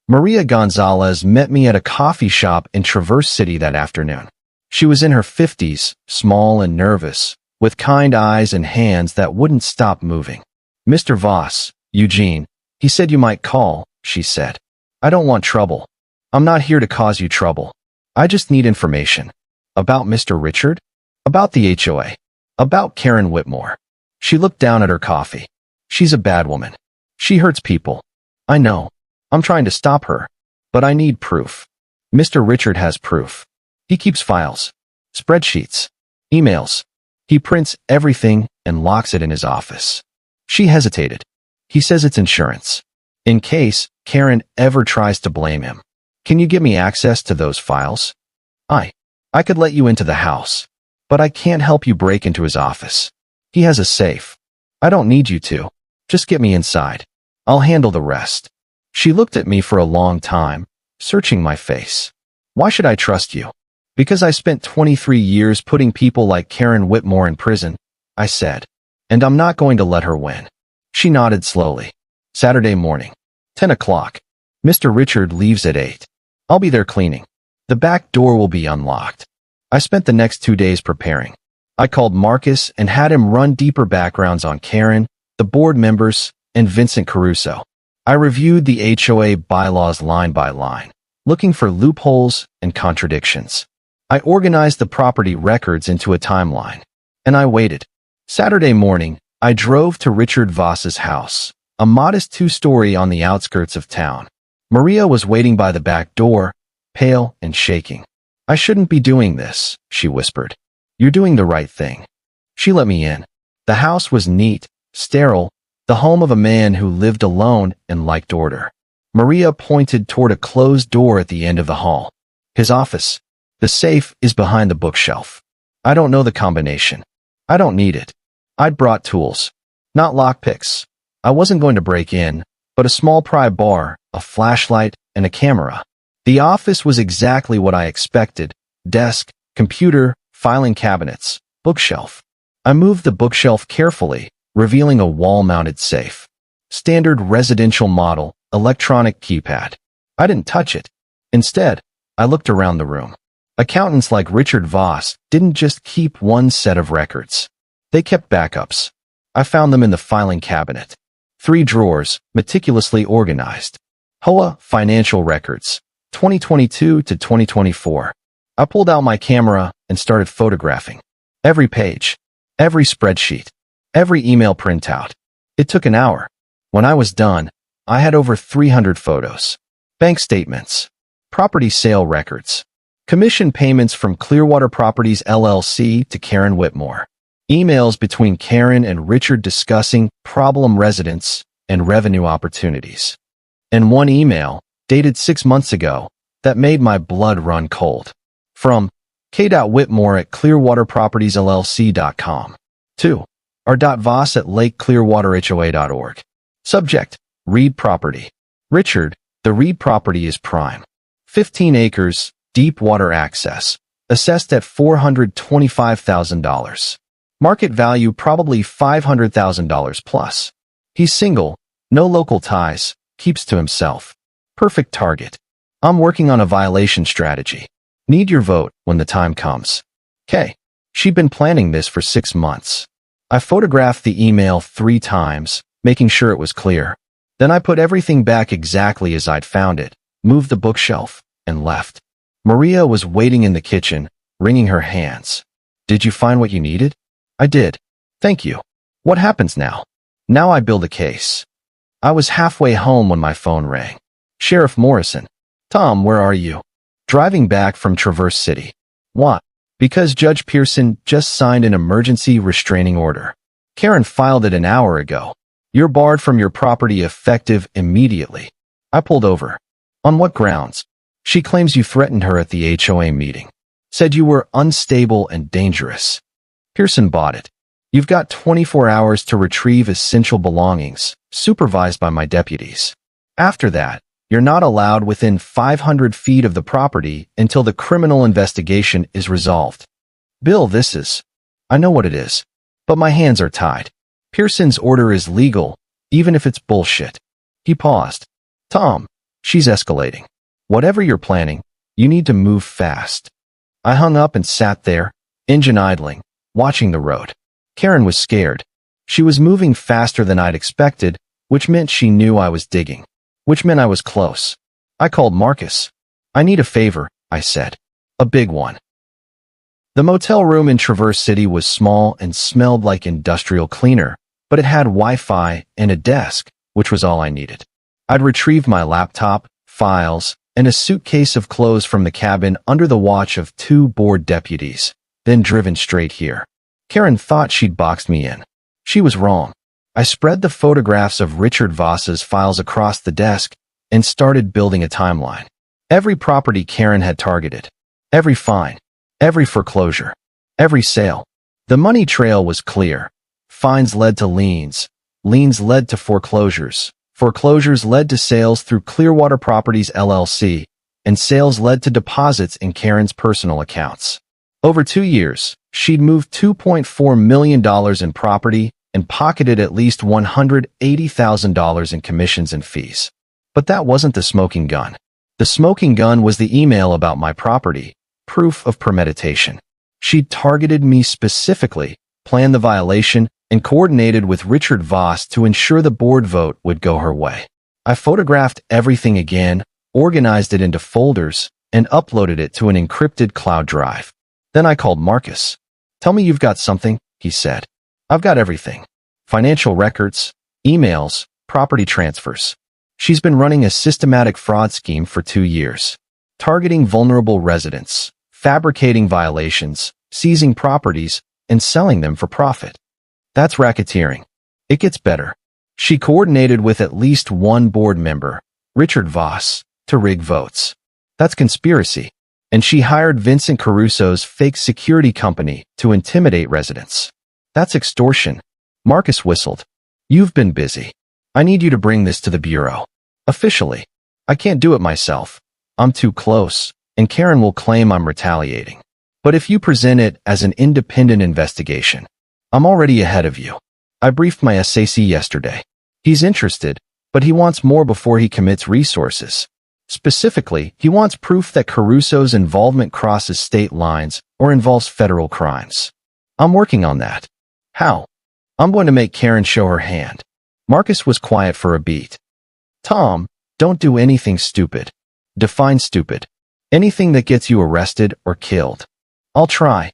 Maria Gonzalez met me at a coffee shop in Traverse City that afternoon. She was in her 50s, small and nervous, with kind eyes and hands that wouldn't stop moving. Mr. Voss, Eugene, he said you might call, she said. I don't want trouble. I'm not here to cause you trouble. I just need information. About Mr. Richard? About the HOA? About Karen Whitmore? She looked down at her coffee. She's a bad woman. She hurts people. I know. I'm trying to stop her. But I need proof. Mr. Richard has proof. He keeps files, spreadsheets, emails. He prints everything and locks it in his office. She hesitated. He says it's insurance. In case Karen ever tries to blame him. Can you give me access to those files? I could let you into the house, but I can't help you break into his office. He has a safe. I don't need you to. Just get me inside. I'll handle the rest. She looked at me for a long time, searching my face. Why should I trust you? Because I spent 23 years putting people like Karen Whitmore in prison, I said. And I'm not going to let her win. She nodded slowly. Saturday morning. 10 o'clock. Mr. Richard leaves at 8. I'll be there cleaning. The back door will be unlocked. I spent the next 2 days preparing. I called Marcus and had him run deeper backgrounds on Karen, the board members, and Vincent Caruso. I reviewed the HOA bylaws line by line, looking for loopholes and contradictions. I organized the property records into a timeline, and I waited. Saturday morning, I drove to Richard Voss's house, a modest 2-story on the outskirts of town. Maria was waiting by the back door, pale and shaking. I shouldn't be doing this, she whispered. You're doing the right thing. She let me in. The house was neat, sterile, the home of a man who lived alone and liked order. Maria pointed toward a closed door at the end of the hall. His office. The safe is behind the bookshelf. I don't know the combination. I don't need it. I'd brought tools. Not lockpicks. I wasn't going to break in, but a small pry bar, a flashlight, and a camera. The office was exactly what I expected. Desk, computer, filing cabinets, bookshelf. I moved the bookshelf carefully, revealing a wall-mounted safe. Standard residential model, electronic keypad. I didn't touch it. Instead, I looked around the room. Accountants like Richard Voss didn't just keep one set of records. They kept backups. I found them in the filing cabinet. 3 drawers, meticulously organized. HOA financial records, 2022 to 2024. I pulled out my camera and started photographing. Every page, every spreadsheet, every email printout. It took an hour. When I was done, I had over 300 photos. Bank statements, property sale records, commission payments from Clearwater Properties LLC to Karen Whitmore, emails between Karen and Richard discussing problem residents and revenue opportunities, and one email, dated 6 months ago, that made my blood run cold. From K.Whitmore at clearwaterpropertiesllc.com to r.voss@lakeclearwaterhoa.org. Subject: Reed property. Richard, the Reed property is prime. 15 acres, deep water access. Assessed at $425,000. Market value probably $500,000 plus. He's single, no local ties, keeps to himself. Perfect target. I'm working on a violation strategy. Need your vote when the time comes. K. She'd been planning this for 6 months. I photographed the email 3 times, making sure it was clear. Then I put everything back exactly as I'd found it, moved the bookshelf, and left. Maria was waiting in the kitchen, wringing her hands. Did you find what you needed? I did. Thank you. What happens now? Now I build a case. I was halfway home when my phone rang. Sheriff Morrison. Tom, where are you? Driving back from Traverse City. What? Because Judge Pearson just signed an emergency restraining order. Karen filed it an hour ago. You're barred from your property effective immediately. I pulled over. On what grounds? She claims you threatened her at the HOA meeting. Said you were unstable and dangerous. Pearson bought it. You've got 24 hours to retrieve essential belongings, supervised by my deputies. After that, you're not allowed within 500 feet of the property until the criminal investigation is resolved. Bill, I know what it is, but my hands are tied. Pearson's order is legal, even if it's bullshit. He paused. Tom, she's escalating. Whatever you're planning, you need to move fast. I hung up and sat there, engine idling, watching the road. Karen was scared. She was moving faster than I'd expected, which meant she knew I was digging, which meant I was close. I called Marcus. I need a favor, I said. A big one. The motel room in Traverse City was small and smelled like industrial cleaner, but it had Wi-Fi and a desk, which was all I needed. I'd retrieved my laptop, files, and a suitcase of clothes from the cabin under the watch of 2 bored deputies, then driven straight here. Karen thought she'd boxed me in. She was wrong. I spread the photographs of Richard Voss's files across the desk and started building a timeline. Every property Karen had targeted. Every fine. Every foreclosure. Every sale. The money trail was clear. Fines led to liens. Liens led to foreclosures. Foreclosures led to sales through Clearwater Properties LLC, and sales led to deposits in Karen's personal accounts. Over 2 years, she'd moved $2.4 million in property and pocketed at least $180,000 in commissions and fees. But that wasn't the smoking gun. The smoking gun was the email about my property, proof of premeditation. She'd targeted me specifically, planned the violation, and coordinated with Richard Voss to ensure the board vote would go her way. I photographed everything again, organized it into folders, and uploaded it to an encrypted cloud drive. Then I called Marcus. Tell me you've got something, he said. I've got everything. Financial records, emails, property transfers. She's been running a systematic fraud scheme for 2 years, targeting vulnerable residents, fabricating violations, seizing properties, and selling them for profit. That's racketeering. It gets better. She coordinated with at least one board member, Richard Voss, to rig votes. That's conspiracy. And she hired Vincent Caruso's fake security company to intimidate residents. That's extortion. Marcus whistled. You've been busy. I need you to bring this to the Bureau. Officially. I can't do it myself. I'm too close, and Karen will claim I'm retaliating. But if you present it as an independent investigation, I'm already ahead of you. I briefed my SAC yesterday. He's interested, but he wants more before he commits resources. Specifically, he wants proof that Caruso's involvement crosses state lines or involves federal crimes. I'm working on that. How? I'm going to make Karen show her hand. Marcus was quiet for a beat. Tom, don't do anything stupid. Define stupid. Anything that gets you arrested or killed. I'll try.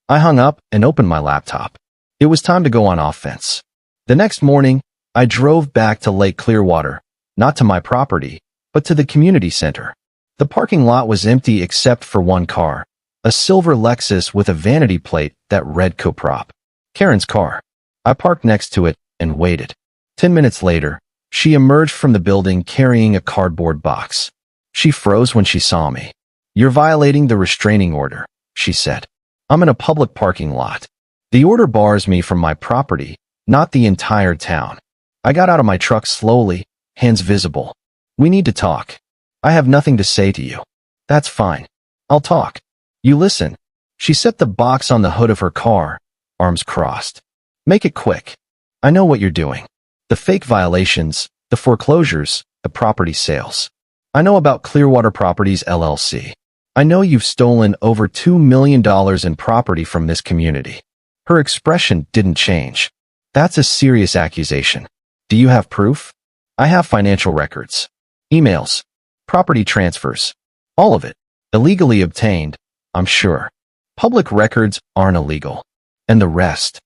I hung up and opened my laptop. It was time to go on offense. The next morning, I drove back to Lake Clearwater, not to my property, but to the community center. The parking lot was empty except for one car, a silver Lexus with a vanity plate that read Coprop. Karen's car. I parked next to it and waited. 10 minutes later, she emerged from the building carrying a cardboard box. She froze when she saw me. You're violating the restraining order, she said. I'm in a public parking lot. The order bars me from my property, not the entire town. I got out of my truck slowly, hands visible. We need to talk. I have nothing to say to you. That's fine. I'll talk. You listen. She set the box on the hood of her car, arms crossed. Make it quick. I know what you're doing. The fake violations, the foreclosures, the property sales. I know about Clearwater Properties LLC. I know you've stolen over $2 million in property from this community. Her expression didn't change. That's a serious accusation. Do you have proof? I have financial records, emails, property transfers, all of it. Illegally obtained, I'm sure. Public records aren't illegal. And the rest?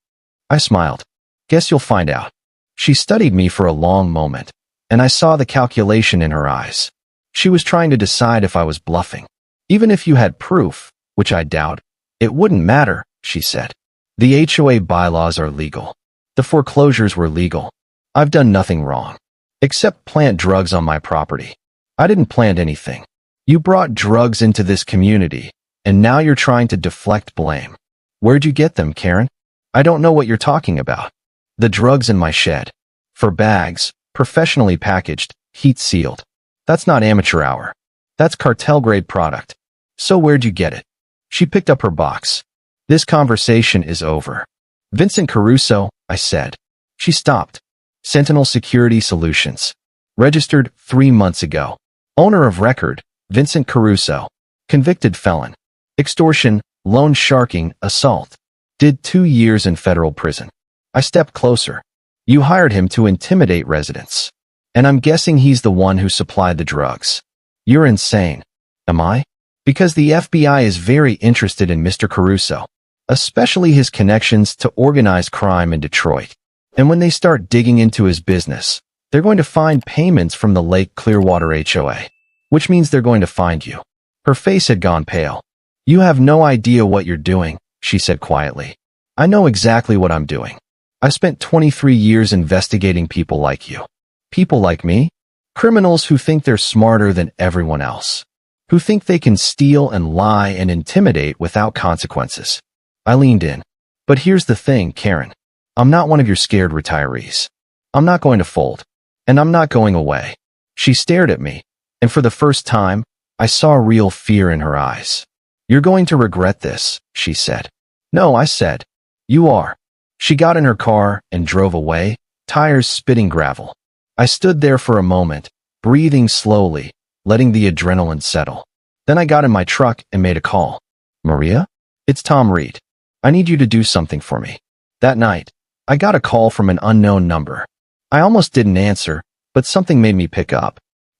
I smiled. Guess you'll find out. She studied me for a long moment, and I saw the calculation in her eyes. She was trying to decide if I was bluffing. Even if you had proof, which I doubt, it wouldn't matter, she said. The HOA bylaws are legal. The foreclosures were legal. I've done nothing wrong. Except plant drugs on my property. I didn't plant anything. You brought drugs into this community, and now you're trying to deflect blame. Where'd you get them, Karen? I don't know what you're talking about. The drugs in my shed. For bags, professionally packaged, heat-sealed. That's not amateur hour. That's cartel-grade product. So where'd you get it? She picked up her box. This conversation is over. Vincent Caruso, I said. She stopped. Sentinel Security Solutions. Registered 3 months ago. Owner of record, Vincent Caruso. Convicted felon. Extortion, loan sharking, assault. Did 2 years in federal prison. I stepped closer. You hired him to intimidate residents. And I'm guessing he's the one who supplied the drugs. You're insane. Am I? Because the FBI is very interested in Mr. Caruso, especially his connections to organized crime in Detroit. And when they start digging into his business, they're going to find payments from the Lake Clearwater HOA, which means they're going to find you. Her face had gone pale. You have no idea what you're doing, she said quietly. I know exactly what I'm doing. I spent 23 years investigating people like you. People like me? Criminals who think they're smarter than everyone else. Who think they can steal and lie and intimidate without consequences. I leaned in. But here's the thing, Karen. I'm not one of your scared retirees. I'm not going to fold. And I'm not going away. She stared at me, and for the first time, I saw real fear in her eyes. You're going to regret this, she said. No, I said. You are. She got in her car and drove away, tires spitting gravel. I stood there for a moment, breathing slowly, letting the adrenaline settle. Then I got in my truck and made a call. Maria? It's Tom Reed. I need you to do something for me. That night, I got a call from an unknown number. I almost didn't answer, but something made me pick up.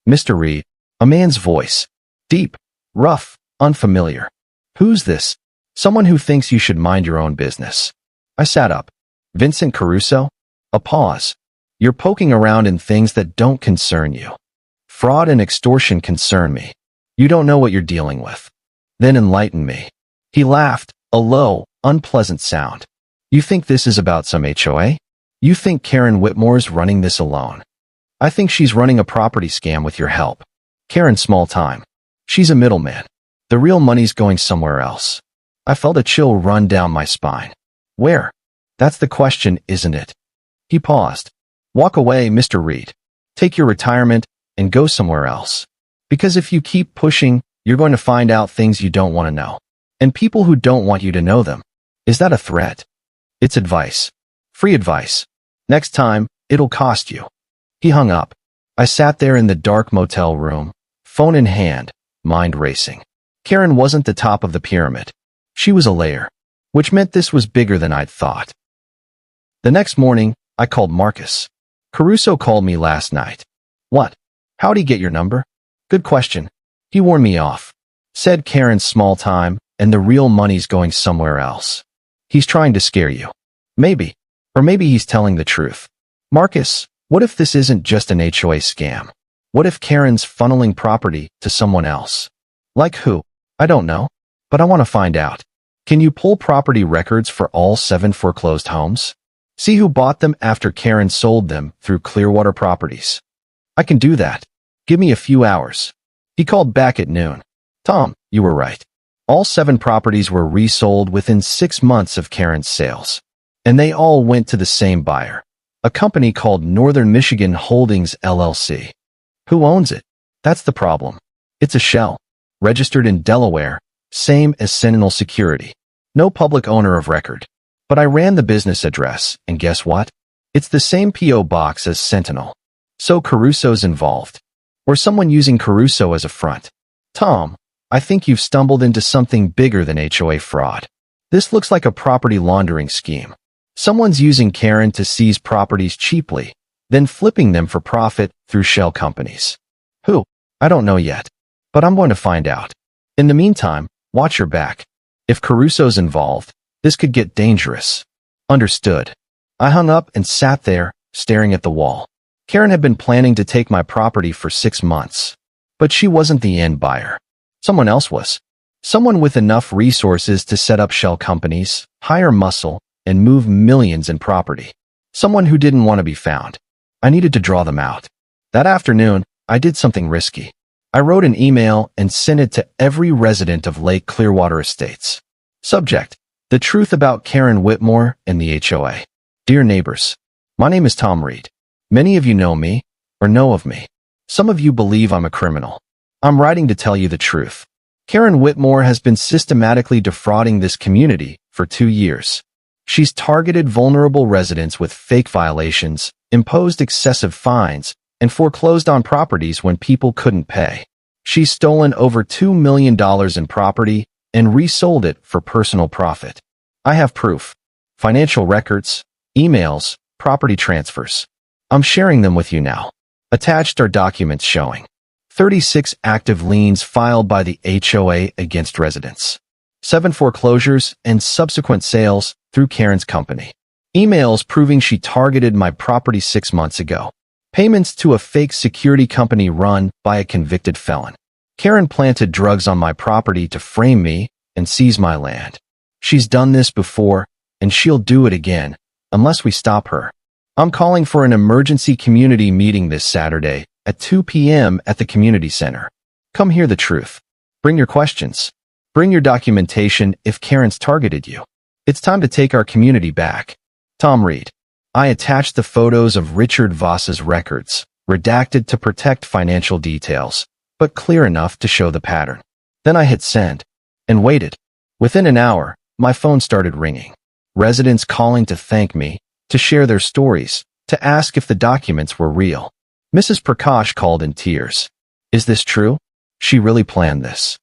Mr. Reed, a man's voice. Deep, rough, unfamiliar. Who's this? Someone who thinks you should mind your own business. I sat up. Vincent Caruso? A pause. You're poking around in things that don't concern you. Fraud and extortion concern me. You don't know what you're dealing with. Then enlighten me. He laughed, a low, unpleasant sound. You think this is about some HOA? You think Karen Whitmore's running this alone? I think she's running a property scam with your help. Karen's small time. She's a middleman. The real money's going somewhere else. I felt a chill run down my spine. Where? That's the question, isn't it? He paused. Walk away, Mr. Reed. Take your retirement and go somewhere else. Because if you keep pushing, you're going to find out things you don't want to know. And people who don't want you to know them. Is that a threat? It's advice. Free advice. Next time, it'll cost you. He hung up. I sat there in the dark motel room, phone in hand, mind racing. Karen wasn't the top of the pyramid. She was a layer, which meant this was bigger than I'd thought. The next morning, I called Marcus. Caruso called me last night. What? How'd he get your number? Good question. He warned me off. Said Karen's small time, and the real money's going somewhere else. He's trying to scare you. Maybe. Or maybe he's telling the truth. Marcus, what if this isn't just an HOA scam? What if Karen's funneling property to someone else? Like who? I don't know. But I want to find out. Can you pull property records for all 7 foreclosed homes? See who bought them after Karen sold them through Clearwater Properties. I can do that. Give me a few hours. He called back at noon. Tom, you were right. All 7 properties were resold within 6 months of Karen's sales. And they all went to the same buyer, a company called Northern Michigan Holdings LLC. Who owns it? That's the problem. It's a shell, registered in Delaware, same as Sentinel Security. No public owner of record. But I ran the business address, and guess what? It's the same P.O. box as Sentinel. So Caruso's involved. Or someone using Caruso as a front. Tom, I think you've stumbled into something bigger than HOA fraud. This looks like a property laundering scheme. Someone's using Karen to seize properties cheaply, then flipping them for profit through shell companies. Who? I don't know yet. But I'm going to find out. In the meantime, watch your back. If Caruso's involved, this could get dangerous. Understood. I hung up and sat there, staring at the wall. Karen had been planning to take my property for 6 months. But she wasn't the end buyer. Someone else was. Someone with enough resources to set up shell companies, hire muscle, and move millions in property. Someone who didn't want to be found. I needed to draw them out. That afternoon, I did something risky. I wrote an email and sent it to every resident of Lake Clearwater Estates. Subject: The truth about Karen Whitmore and the HOA. Dear neighbors, my name is Tom Reed. Many of you know me, or know of me. Some of you believe I'm a criminal. I'm writing to tell you the truth. Karen Whitmore has been systematically defrauding this community for 2 years. She's targeted vulnerable residents with fake violations, imposed excessive fines, and foreclosed on properties when people couldn't pay. She's stolen over $2 million in property and resold it for personal profit. I have proof. Financial records, emails, property transfers. I'm sharing them with you now. Attached are documents showing 36 active liens filed by the HOA against residents, 7 foreclosures and subsequent sales through Karen's company, emails proving she targeted my property 6 months ago, payments to a fake security company run by a convicted felon. Karen planted drugs on my property to frame me and seize my land. She's done this before, and she'll do it again, unless we stop her. I'm calling for an emergency community meeting this Saturday at 2 p.m. at the community center. Come hear the truth. Bring your questions. Bring your documentation if Karen's targeted you. It's time to take our community back. Tom Reed. I attached the photos of Richard Voss's records, redacted to protect financial details, but clear enough to show the pattern. Then I hit send and waited. Within an hour, my phone started ringing. Residents calling to thank me, to share their stories, to ask if the documents were real. Mrs. Prakash called in tears. Is this true? She really planned this.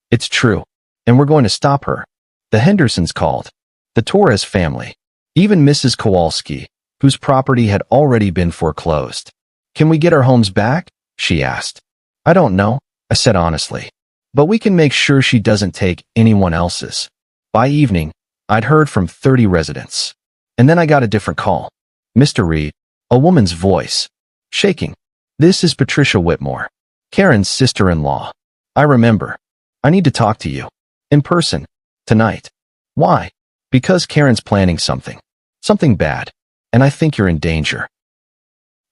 It's true, and we're going to stop her. The Hendersons called. The Torres family. Even Mrs. Kowalski, whose property had already been foreclosed. Can we get our homes back? She asked. I don't know, I said honestly. But we can make sure she doesn't take anyone else's. By evening, I'd heard from 30 residents. And then I got a different call. Mr. Reed, a woman's voice, shaking. This is Patricia Whitmore, Karen's sister-in-law. I remember. I need to talk to you. In person. Tonight. Why? Because Karen's planning something. Something bad. And I think you're in danger.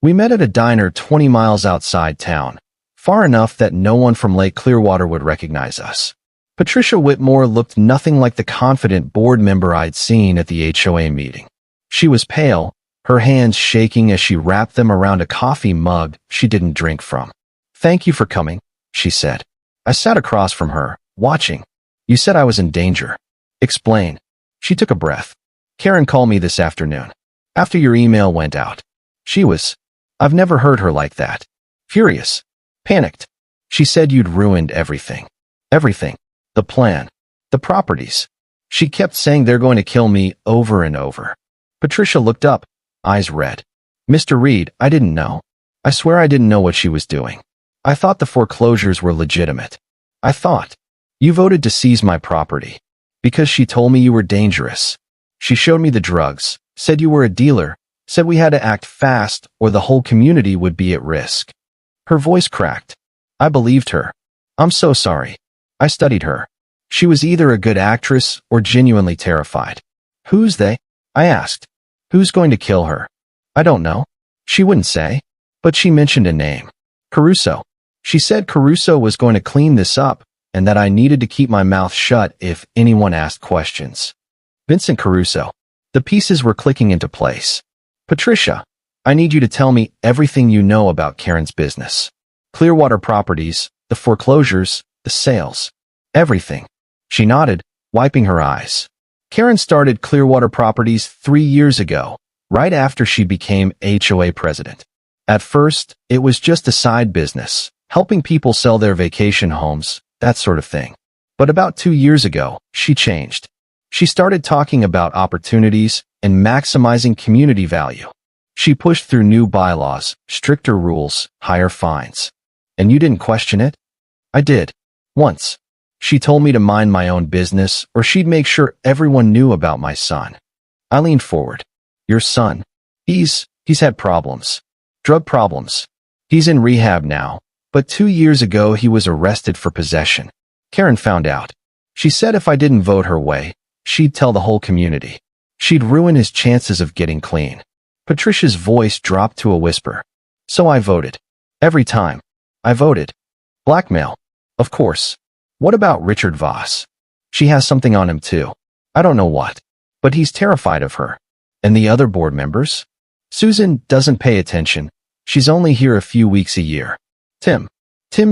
We met at a diner 20 miles outside town, far enough that no one from Lake Clearwater would recognize us. Patricia Whitmore looked nothing like the confident board member I'd seen at the HOA meeting. She was pale, her hands shaking as she wrapped them around a coffee mug she didn't drink from. Thank you for coming, she said. I sat across from her, watching. You said I was in danger. Explain. She took a breath. Karen called me this afternoon, after your email went out. She was. I've never heard her like that. Furious. Panicked. She said you'd ruined everything. Everything. The plan. The properties. She kept saying they're going to kill me over and over. Patricia looked up, eyes red. Mr. Reed, I didn't know. I swear I didn't know what she was doing. I thought the foreclosures were legitimate. I thought. You voted to seize my property. Because she told me you were dangerous. She showed me the drugs, said you were a dealer, said we had to act fast or the whole community would be at risk. Her voice cracked. I believed her. I'm so sorry. I studied her. She was either a good actress or genuinely terrified. Who's they? I asked. Who's going to kill her? I don't know. She wouldn't say. But she mentioned a name. Caruso. She said Caruso was going to clean this up and that I needed to keep my mouth shut if anyone asked questions. Vincent Caruso. The pieces were clicking into place. Patricia, I need you to tell me everything you know about Karen's business. Clearwater Properties, the foreclosures, the sales. Everything. She nodded, wiping her eyes. Karen started Clearwater Properties 3 years ago, right after she became HOA president. At first, it was just a side business, helping people sell their vacation homes, that sort of thing. But about 2 years ago, she changed. She started talking about opportunities and maximizing community value. She pushed through new bylaws, stricter rules, higher fines. And you didn't question it? I did. Once. She told me to mind my own business or she'd make sure everyone knew about my son. I leaned forward. Your son? He's had problems. Drug problems. He's in rehab now, but 2 years ago he was arrested for possession. Karen found out. She said if I didn't vote her way, she'd tell the whole community. She'd ruin his chances of getting clean. Patricia's voice dropped to a whisper. So I voted. Every time. I voted. Blackmail. Of course. What about Richard Voss? She has something on him too. I don't know what. But he's terrified of her. And the other board members? Susan doesn't pay attention. She's only here a few weeks a year. Tim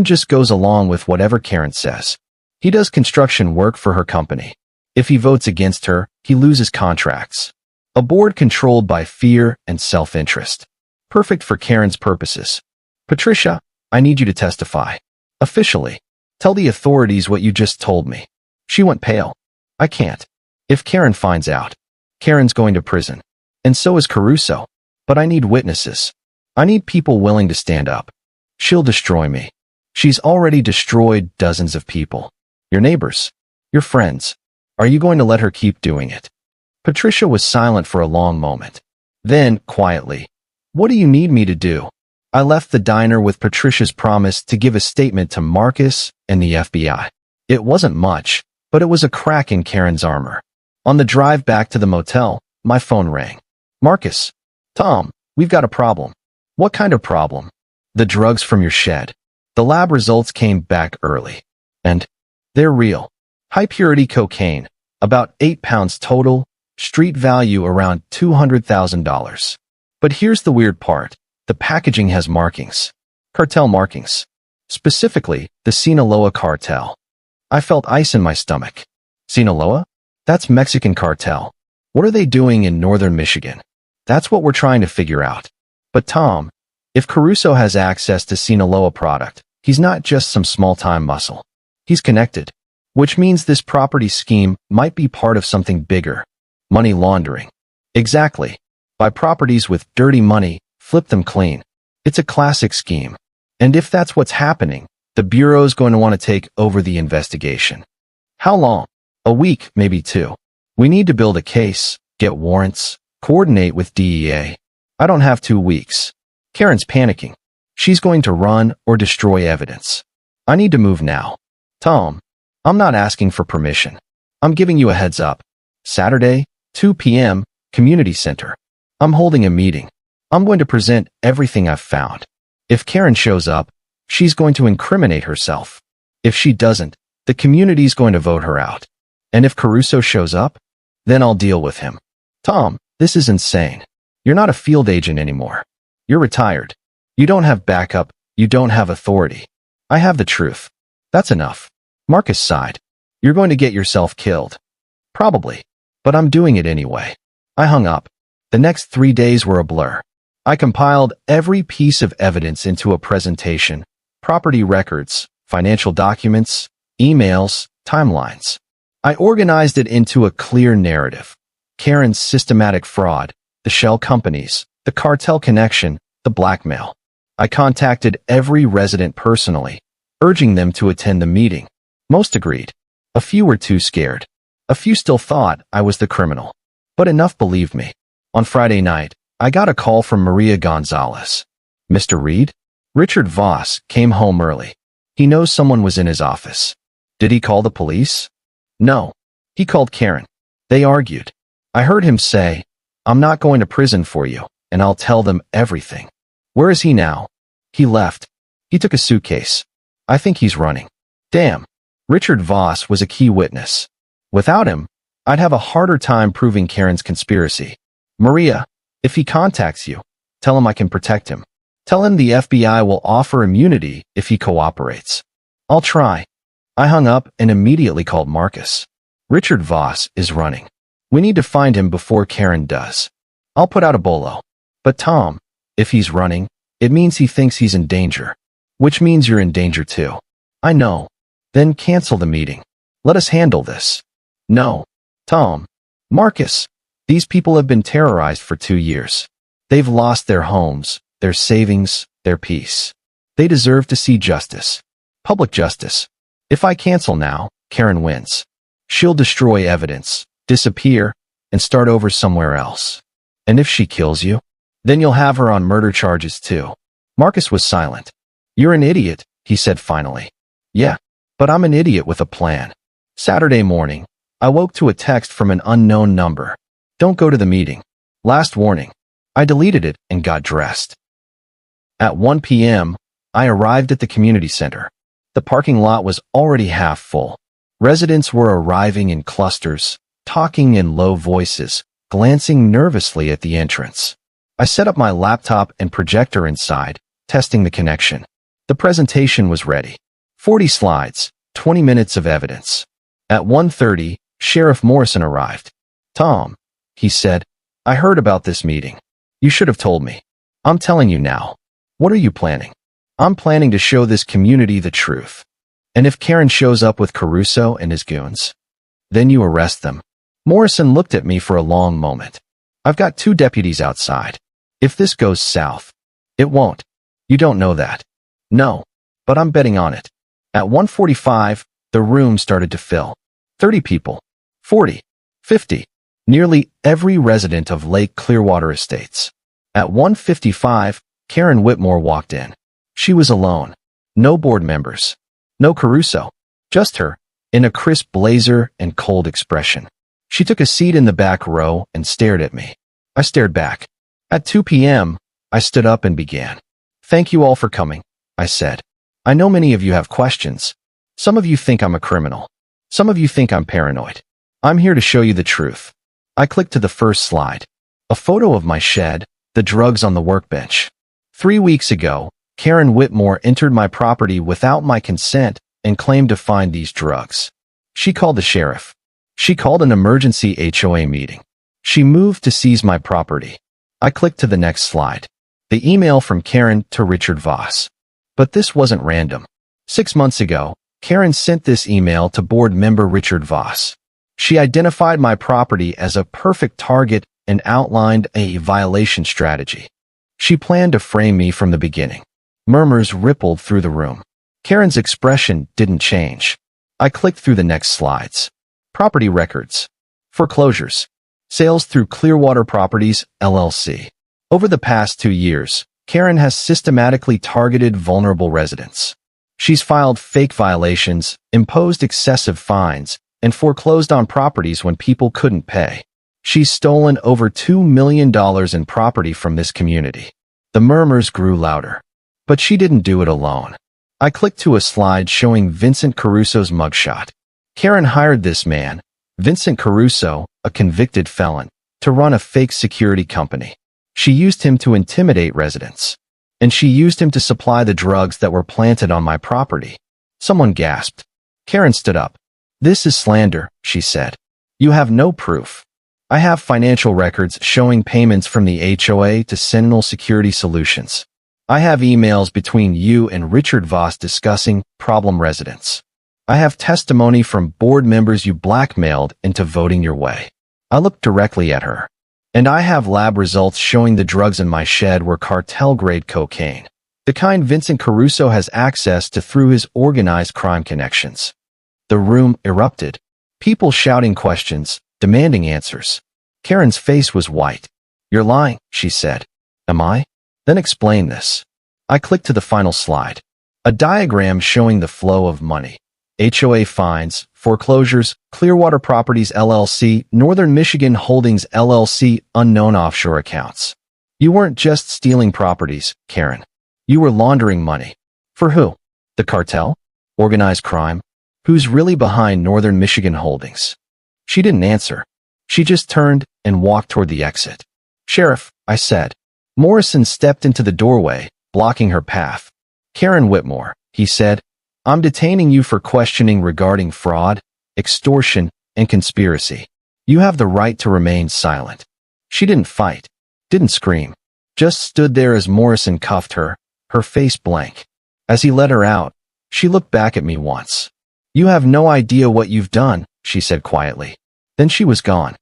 just goes along with whatever Karen says. He does construction work for her company. If he votes against her, he loses contracts. A board controlled by fear and self-interest. Perfect for Karen's purposes. Patricia, I need you to testify. Officially. Tell the authorities what you just told me. She went pale. I can't. If Karen finds out, Karen's going to prison. And so is Caruso. But I need witnesses. I need people willing to stand up. She'll destroy me. She's already destroyed dozens of people. Your neighbors. Your friends. Are you going to let her keep doing it? Patricia was silent for a long moment. Then, quietly, what do you need me to do? I left the diner with Patricia's promise to give a statement to Marcus and the FBI. It wasn't much, but it was a crack in Karen's armor. On the drive back to the motel, my phone rang. Marcus. Tom, we've got a problem. What kind of problem? The drugs from your shed. The lab results came back early. And they're real. High-purity cocaine, about 8 pounds total, street value around $200,000. But here's the weird part. The packaging has markings. Cartel markings. Specifically, the Sinaloa cartel. I felt ice in my stomach. Sinaloa? That's Mexican cartel. What are they doing in northern Michigan? That's what we're trying to figure out. But Tom, if Caruso has access to Sinaloa product, he's not just some small-time muscle. He's connected. Which means this property scheme might be part of something bigger. Money laundering. Exactly. Buy properties with dirty money, flip them clean. It's a classic scheme. And if that's what's happening, the Bureau's going to want to take over the investigation. How long? A week, maybe 2. We need to build a case, get warrants, coordinate with DEA. I don't have 2 weeks. Karen's panicking. She's going to run or destroy evidence. I need to move now. Tom, I'm not asking for permission. I'm giving you a heads up. Saturday, 2 p.m., Community Center. I'm holding a meeting. I'm going to present everything I've found. If Karen shows up, she's going to incriminate herself. If she doesn't, the community's going to vote her out. And if Caruso shows up, then I'll deal with him. Tom, this is insane. You're not a field agent anymore. You're retired. You don't have backup. You don't have authority. I have the truth. That's enough. Marcus sighed. You're going to get yourself killed. Probably. But I'm doing it anyway. I hung up. The next 3 days were a blur. I compiled every piece of evidence into a presentation, property records, financial documents, emails, timelines. I organized it into a clear narrative. Karen's systematic fraud, the shell companies, the cartel connection, the blackmail. I contacted every resident personally, urging them to attend the meeting. Most agreed. A few were too scared. A few still thought I was the criminal. But enough believed me. On Friday night, I got a call from Maria Gonzalez. Mr. Reed? Richard Voss came home early. He knows someone was in his office. Did he call the police? No. He called Karen. They argued. I heard him say, I'm not going to prison for you, and I'll tell them everything. Where is he now? He left. He took a suitcase. I think he's running. Damn. Richard Voss was a key witness. Without him, I'd have a harder time proving Karen's conspiracy. Maria, if he contacts you, tell him I can protect him. Tell him the FBI will offer immunity if he cooperates. I'll try. I hung up and immediately called Marcus. Richard Voss is running. We need to find him before Karen does. I'll put out a bolo. But Tom, if he's running, it means he thinks he's in danger. Which means you're in danger too. I know. Then cancel the meeting. Let us handle this. No. Tom. Marcus. These people have been terrorized for 2 years. They've lost their homes, their savings, their peace. They deserve to see justice. Public justice. If I cancel now, Karen wins. She'll destroy evidence, disappear, and start over somewhere else. And if she kills you, then you'll have her on murder charges too. Marcus was silent. You're an idiot, he said finally. Yeah, but I'm an idiot with a plan. Saturday morning, I woke to a text from an unknown number. Don't go to the meeting. Last warning. I deleted it and got dressed. At 1 p.m., I arrived at the community center. The parking lot was already half full. Residents were arriving in clusters, talking in low voices, glancing nervously at the entrance. I set up my laptop and projector inside, testing the connection. The presentation was ready. 40 slides, 20 minutes of evidence. At 1:30, Sheriff Morrison arrived. Tom, he said, I heard about this meeting. You should have told me. I'm telling you now. What are you planning? I'm planning to show this community the truth. And if Karen shows up with Caruso and his goons, then you arrest them. Morrison looked at me for a long moment. I've got 2 deputies outside. If this goes south, it won't. You don't know that. No, but I'm betting on it. At 1:45, the room started to fill. 30 people, 40, 50, nearly every resident of Lake Clearwater Estates. At 1:55, Karen Whitmore walked in. She was alone. No board members. No Caruso. Just her, in a crisp blazer and cold expression. She took a seat in the back row and stared at me. I stared back. At 2 p.m., I stood up and began. Thank you all for coming, I said. I know many of you have questions. Some of you think I'm a criminal. Some of you think I'm paranoid. I'm here to show you the truth. I clicked to the first slide. A photo of my shed, the drugs on the workbench. 3 weeks ago, Karen Whitmore entered my property without my consent and claimed to find these drugs. She called the sheriff. She called an emergency HOA meeting. She moved to seize my property. I clicked to the next slide. The email from Karen to Richard Voss. But this wasn't random. 6 months ago, Karen sent this email to board member Richard Voss. She identified my property as a perfect target and outlined a violation strategy. She planned to frame me from the beginning. Murmurs rippled through the room. Karen's expression didn't change. I clicked through the next slides. Property records. Foreclosures. Sales through Clearwater Properties, LLC. Over the past 2 years, Karen has systematically targeted vulnerable residents. She's filed fake violations, imposed excessive fines, and foreclosed on properties when people couldn't pay. She's stolen over $2 million in property from this community. The murmurs grew louder. But she didn't do it alone. I clicked to a slide showing Vincent Caruso's mugshot. Karen hired this man, Vincent Caruso, a convicted felon, to run a fake security company. She used him to intimidate residents. And she used him to supply the drugs that were planted on my property. Someone gasped. Karen stood up. This is slander, she said. You have no proof. I have financial records showing payments from the HOA to Sentinel Security Solutions. I have emails between you and Richard Voss discussing problem residents. I have testimony from board members you blackmailed into voting your way. I looked directly at her. And I have lab results showing the drugs in my shed were cartel-grade cocaine, the kind Vincent Caruso has access to through his organized crime connections. The room erupted. People shouting questions, demanding answers. Karen's face was white. You're lying, she said. Am I? Then explain this. I clicked to the final slide. A diagram showing the flow of money. HOA fines, foreclosures, Clearwater Properties LLC, Northern Michigan Holdings LLC, unknown offshore accounts. You weren't just stealing properties, Karen. You were laundering money. For who? The cartel? Organized crime? Who's really behind Northern Michigan Holdings? She didn't answer. She just turned and walked toward the exit. "Sheriff," I said. Morrison stepped into the doorway, blocking her path. "Karen Whitmore," he said, "I'm detaining you for questioning regarding fraud, extortion, and conspiracy. You have the right to remain silent." She didn't fight, didn't scream, just stood there as Morrison cuffed her, her face blank. As he let her out, she looked back at me once. "You have no idea what you've done," she said quietly. Then she was gone.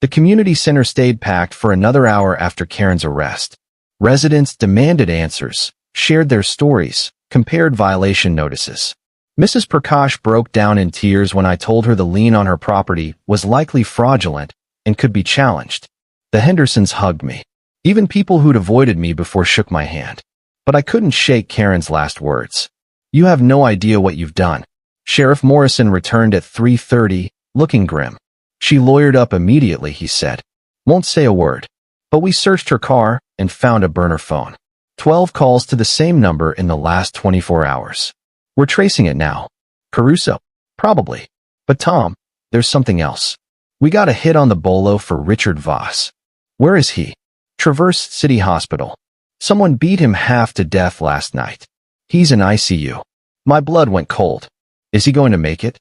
The community center stayed packed for another hour after Karen's arrest. Residents demanded answers, shared their stories, compared violation notices. Mrs. Prakash broke down in tears when I told her the lien on her property was likely fraudulent and could be challenged. The Hendersons hugged me. Even people who'd avoided me before shook my hand. But I couldn't shake Karen's last words. "You have no idea what you've done." Sheriff Morrison returned at 3:30, looking grim. "She lawyered up immediately," he said. "Won't say a word. But we searched her car and found a burner phone. 12 calls to the same number in the last 24 hours. We're tracing it now." "Caruso?" "Probably. But Tom, there's something else. We got a hit on the bolo for Richard Voss." "Where is he?" "Traverse City Hospital. Someone beat him half to death last night. He's in ICU." My blood went cold. "Is he going to make it?"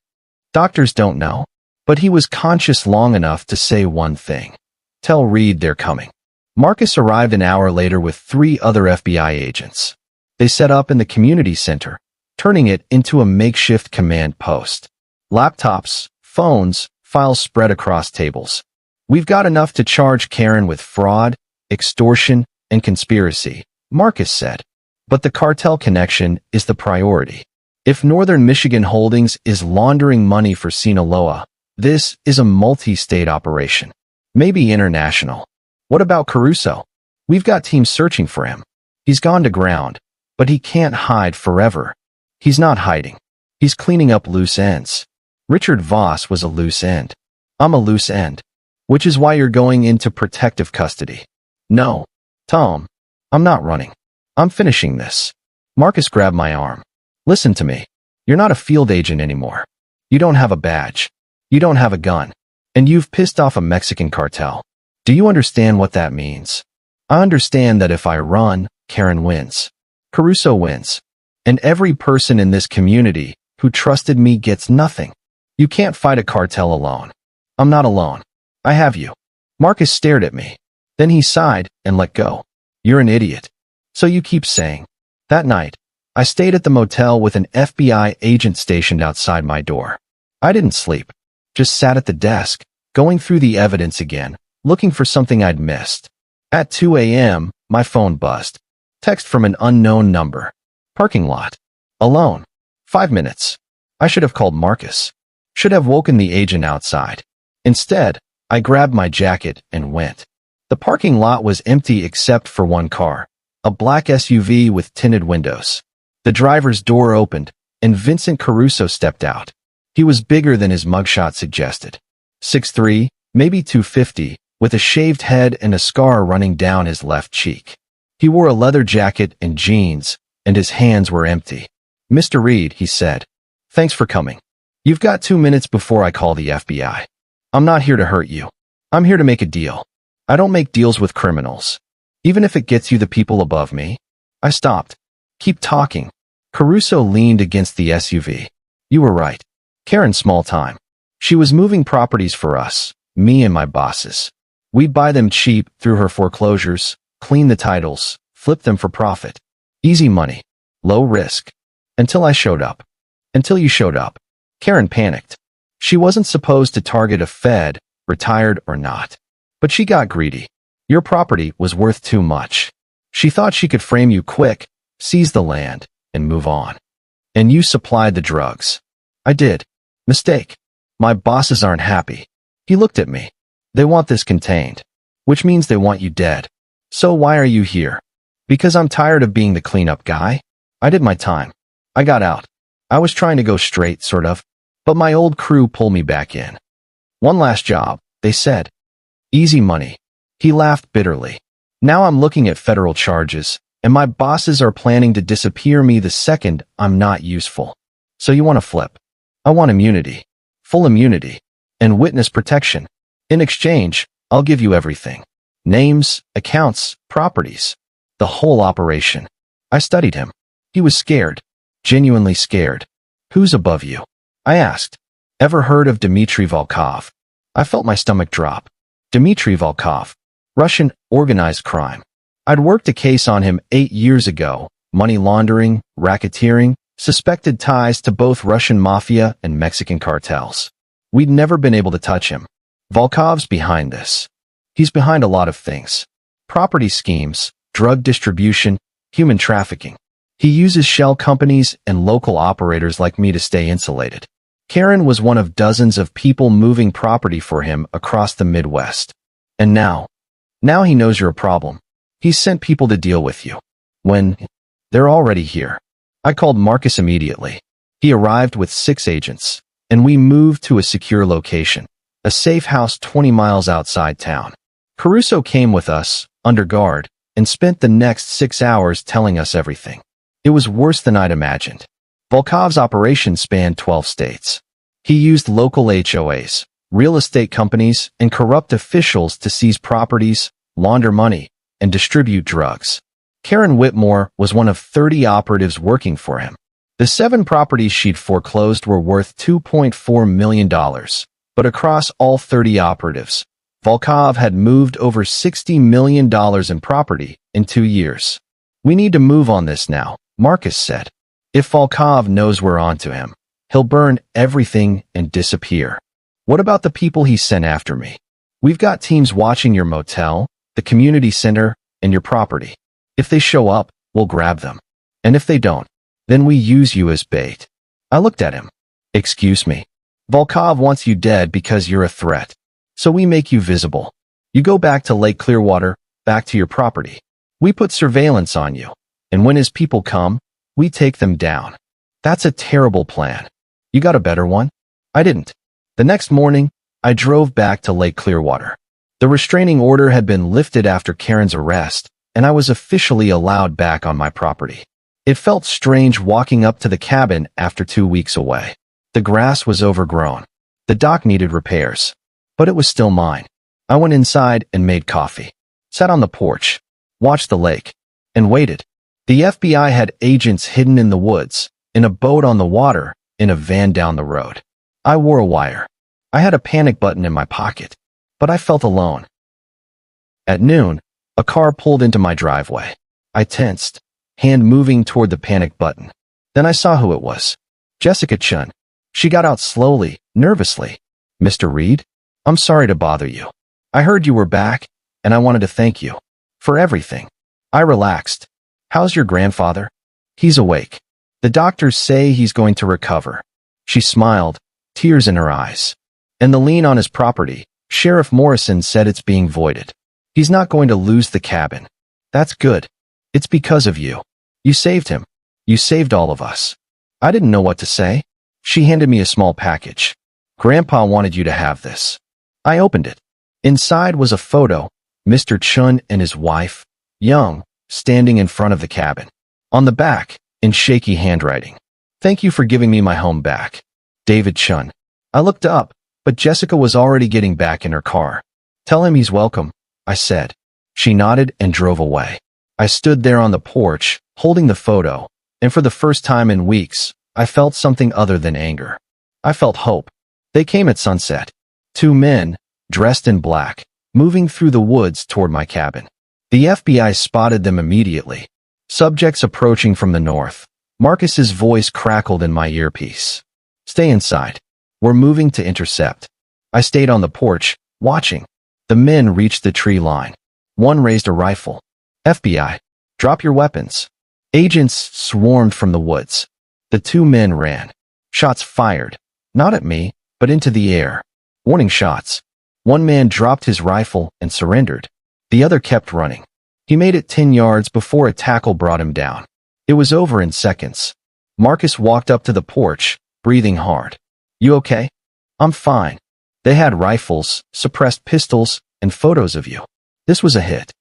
"Doctors don't know. But he was conscious long enough to say one thing. Tell Reed they're coming." Marcus arrived an hour later with 3 other FBI agents. They set up in the community center, turning it into a makeshift command post. Laptops, phones, files spread across tables. "We've got enough to charge Karen with fraud, extortion, and conspiracy," Marcus said. "But the cartel connection is the priority. If Northern Michigan Holdings is laundering money for Sinaloa, this is a multi-state operation. Maybe international. What about Caruso? We've got teams searching for him. He's gone to ground, but he can't hide forever. He's not hiding. He's cleaning up loose ends. Richard Voss was a loose end. I'm a loose end. Which is why you're going into protective custody." "No, Tom, I'm not running. I'm finishing this." Marcus grabbed my arm. "Listen to me. You're not a field agent anymore. You don't have a badge. You don't have a gun. And you've pissed off a Mexican cartel. Do you understand what that means?" "I understand that if I run, Karen wins. Caruso wins. And every person in this community who trusted me gets nothing. You can't fight a cartel alone. I'm not alone. I have you." Marcus stared at me. Then he sighed and let go. "You're an idiot. So you keep saying." That night, I stayed at the motel with an FBI agent stationed outside my door. I didn't sleep. Just sat at the desk, going through the evidence again, looking for something I'd missed. At 2 a.m., my phone buzzed. Text from an unknown number. "Parking lot. Alone. 5 minutes." I should have called Marcus. Should have woken the agent outside. Instead, I grabbed my jacket and went. The parking lot was empty except for one car, a black SUV with tinted windows. The driver's door opened, and Vincent Caruso stepped out. He was bigger than his mugshot suggested. 6'3", maybe 250, with a shaved head and a scar running down his left cheek. He wore a leather jacket and jeans, and his hands were empty. "Mr. Reed," he said, "thanks for coming. You've got 2 minutes before I call the FBI. I'm not here to hurt you. I'm here to make a deal. I don't make deals with criminals. Even if it gets you the people above me." I stopped. "Keep talking." Caruso leaned against the SUV. "You were right. Karen's small time. She was moving properties for us, me and my bosses. We'd buy them cheap through her foreclosures, clean the titles, flip them for profit. Easy money. Low risk. Until I showed up. Until you showed up." Karen panicked. She wasn't supposed to target a Fed, retired or not. But she got greedy. Your property was worth too much. She thought she could frame you quick, seize the land, and move on. And you supplied the drugs. I did. Mistake. My bosses aren't happy. He looked at me. They want this contained. Which means they want you dead. So why are you here? Because I'm tired of being the cleanup guy. I did my time. I got out. I was trying to go straight, sort of. But my old crew pulled me back in. One last job, they said. Easy money. He laughed bitterly. Now I'm looking at federal charges, and my bosses are planning to disappear me the second I'm not useful. So you want to flip? I want immunity. Full immunity. and witness protection. In exchange, I'll give you everything. Names, accounts, properties. The whole operation. I studied him. He was scared. Genuinely scared. Who's above you? I asked. Ever heard of Dmitry Volkov? I felt my stomach drop. Dmitry Volkov. Russian organized crime. I'd worked a case on him 8 years ago. Money laundering, racketeering, suspected ties to both Russian mafia and Mexican cartels. We'd never been able to touch him. Volkov's behind this. He's behind a lot of things. Property schemes, drug distribution, human trafficking. He uses shell companies and local operators like me to stay insulated. Karen was one of dozens of people moving property for him across the Midwest. And now he knows you're a problem. He's sent people to deal with you. When they're already here. I called Marcus immediately. He arrived with 6 agents, and we moved to a secure location, a safe house 20 miles outside town. Caruso came with us, under guard, and spent the next 6 hours telling us everything. It was worse than I'd imagined. Volkov's operation spanned 12 states. He used local HOAs, real estate companies, and corrupt officials to seize properties, launder money, and distribute drugs. Karen Whitmore was one of 30 operatives working for him. The 7 properties she'd foreclosed were worth $2.4 million, but across all 30 operatives, Volkov had moved over $60 million in property in 2 years. We need to move on this now, Marcus said. If Volkov knows we're onto him, he'll burn everything and disappear. What about the people he sent after me? We've got teams watching your motel, the community center, and your property. If they show up, we'll grab them. And if they don't, then we use you as bait. I looked at him. Excuse me. Volkov wants you dead because you're a threat. So we make you visible. You go back to Lake Clearwater, back to your property. We put surveillance on you. And when his people come, we take them down. That's a terrible plan. You got a better one? I didn't. The next morning, I drove back to Lake Clearwater. The restraining order had been lifted after Karen's arrest, and I was officially allowed back on my property. It felt strange walking up to the cabin after 2 weeks away. The grass was overgrown. The dock needed repairs. But it was still mine. I went inside and made coffee. Sat on the porch, watched the lake, and waited. The FBI had agents hidden in the woods, in a boat on the water, in a van down the road. I wore a wire. I had a panic button in my pocket, but I felt alone. At noon, a car pulled into my driveway. I tensed, hand moving toward the panic button. Then I saw who it was. Jessica Chun. She got out slowly, nervously. Mr. Reed? I'm sorry to bother you. I heard you were back, and I wanted to thank you. For everything. I relaxed. How's your grandfather? He's awake. The doctors say he's going to recover. She smiled, tears in her eyes. And the lien on his property, Sheriff Morrison said it's being voided. He's not going to lose the cabin. That's good. It's because of you. You saved him. You saved all of us. I didn't know what to say. She handed me a small package. Grandpa wanted you to have this. I opened it. Inside was a photo, Mr. Chun and his wife, young, standing in front of the cabin. On the back, in shaky handwriting. Thank you for giving me my home back. David Chun. I looked up, but Jessica was already getting back in her car. Tell him he's welcome, I said. She nodded and drove away. I stood there on the porch, holding the photo, and for the first time in weeks, I felt something other than anger. I felt hope. They came at sunset. 2 men, dressed in black, moving through the woods toward my cabin. The FBI spotted them immediately. Subjects approaching from the north. Marcus's voice crackled in my earpiece. Stay inside. We're moving to intercept. I stayed on the porch, watching. The men reached the tree line. One raised a rifle. FBI, drop your weapons. Agents swarmed from the woods. The 2 men ran. Shots fired. Not at me, but into the air. Warning shots. One man dropped his rifle and surrendered. The other kept running. He made it 10 yards before a tackle brought him down. It was over in seconds. Marcus walked up to the porch, breathing hard. You okay? I'm fine. They had rifles, suppressed pistols, and photos of you. This was a hit.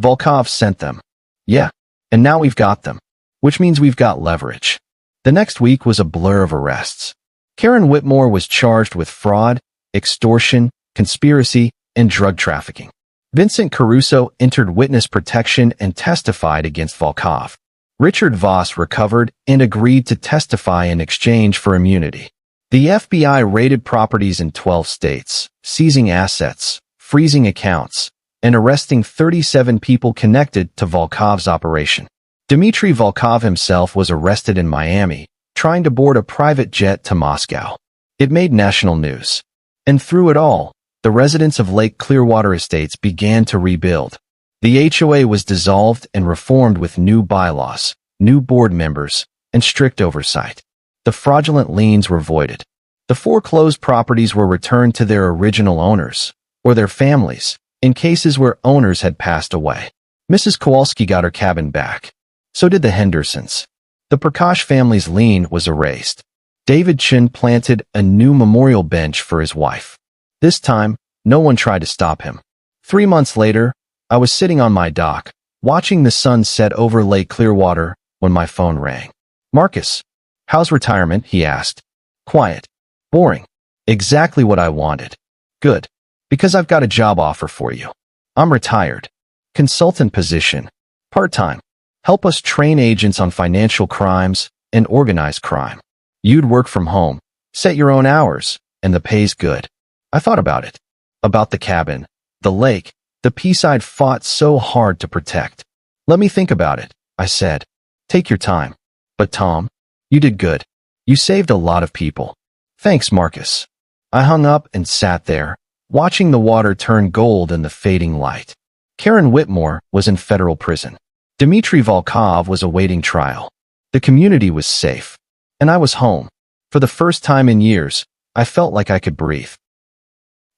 Volkov sent them. Yeah, and now we've got them. Which means we've got leverage. The next week was a blur of arrests. Karen Whitmore was charged with fraud, extortion, conspiracy, and drug trafficking. Vincent Caruso entered witness protection and testified against Volkov. Richard Voss recovered and agreed to testify in exchange for immunity. The FBI raided properties in 12 states, seizing assets, freezing accounts, and arresting 37 people connected to Volkov's operation. Dmitry Volkov himself was arrested in Miami, trying to board a private jet to Moscow. It made national news. And through it all, the residents of Lake Clearwater Estates began to rebuild. The HOA was dissolved and reformed with new bylaws, new board members, and strict oversight. The fraudulent liens were voided. The foreclosed properties were returned to their original owners, or their families, in cases where owners had passed away. Mrs. Kowalski got her cabin back. So did the Hendersons. The Prakash family's lien was erased. David Chin planted a new memorial bench for his wife. This time, no one tried to stop him. 3 months later, I was sitting on my dock, watching the sun set over Lake Clearwater, when my phone rang. "Marcus, how's retirement?" he asked. "Quiet. Boring. Exactly what I wanted." "Good. Because I've got a job offer for you. I'm retired. Consultant position. Part-time. Help us train agents on financial crimes and organized crime. You'd work from home, set your own hours, and the pay's good." I thought about it. About the cabin, the lake, the peace I'd fought so hard to protect. "Let me think about it," I said. "Take your time." "But Tom, you did good. You saved a lot of people." "Thanks, Marcus." I hung up and sat there, watching the water turn gold in the fading light. Karen Whitmore was in federal prison. Dmitry Volkov was awaiting trial. The community was safe. And I was home. For the first time in years, I felt like I could breathe.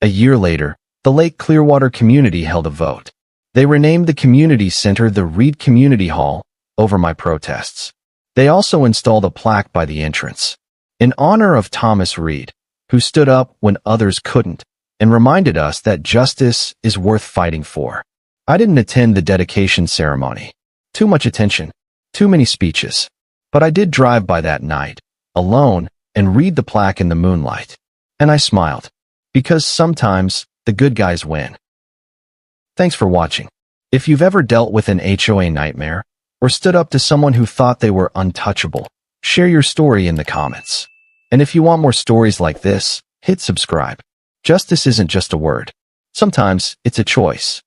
A year later, the Lake Clearwater community held a vote. They renamed the community center the Reed Community Hall over my protests. They also installed a plaque by the entrance, in honor of Thomas Reed, who stood up when others couldn't, and reminded us that justice is worth fighting for. I didn't attend the dedication ceremony. Too much attention, too many speeches. But I did drive by that night, alone, and read the plaque in the moonlight. And I smiled. Because sometimes, the good guys win. Thanks for watching. If you've ever dealt with an HOA nightmare, or stood up to someone who thought they were untouchable, share your story in the comments. And if you want more stories like this, hit subscribe. Justice isn't just a word. Sometimes, it's a choice.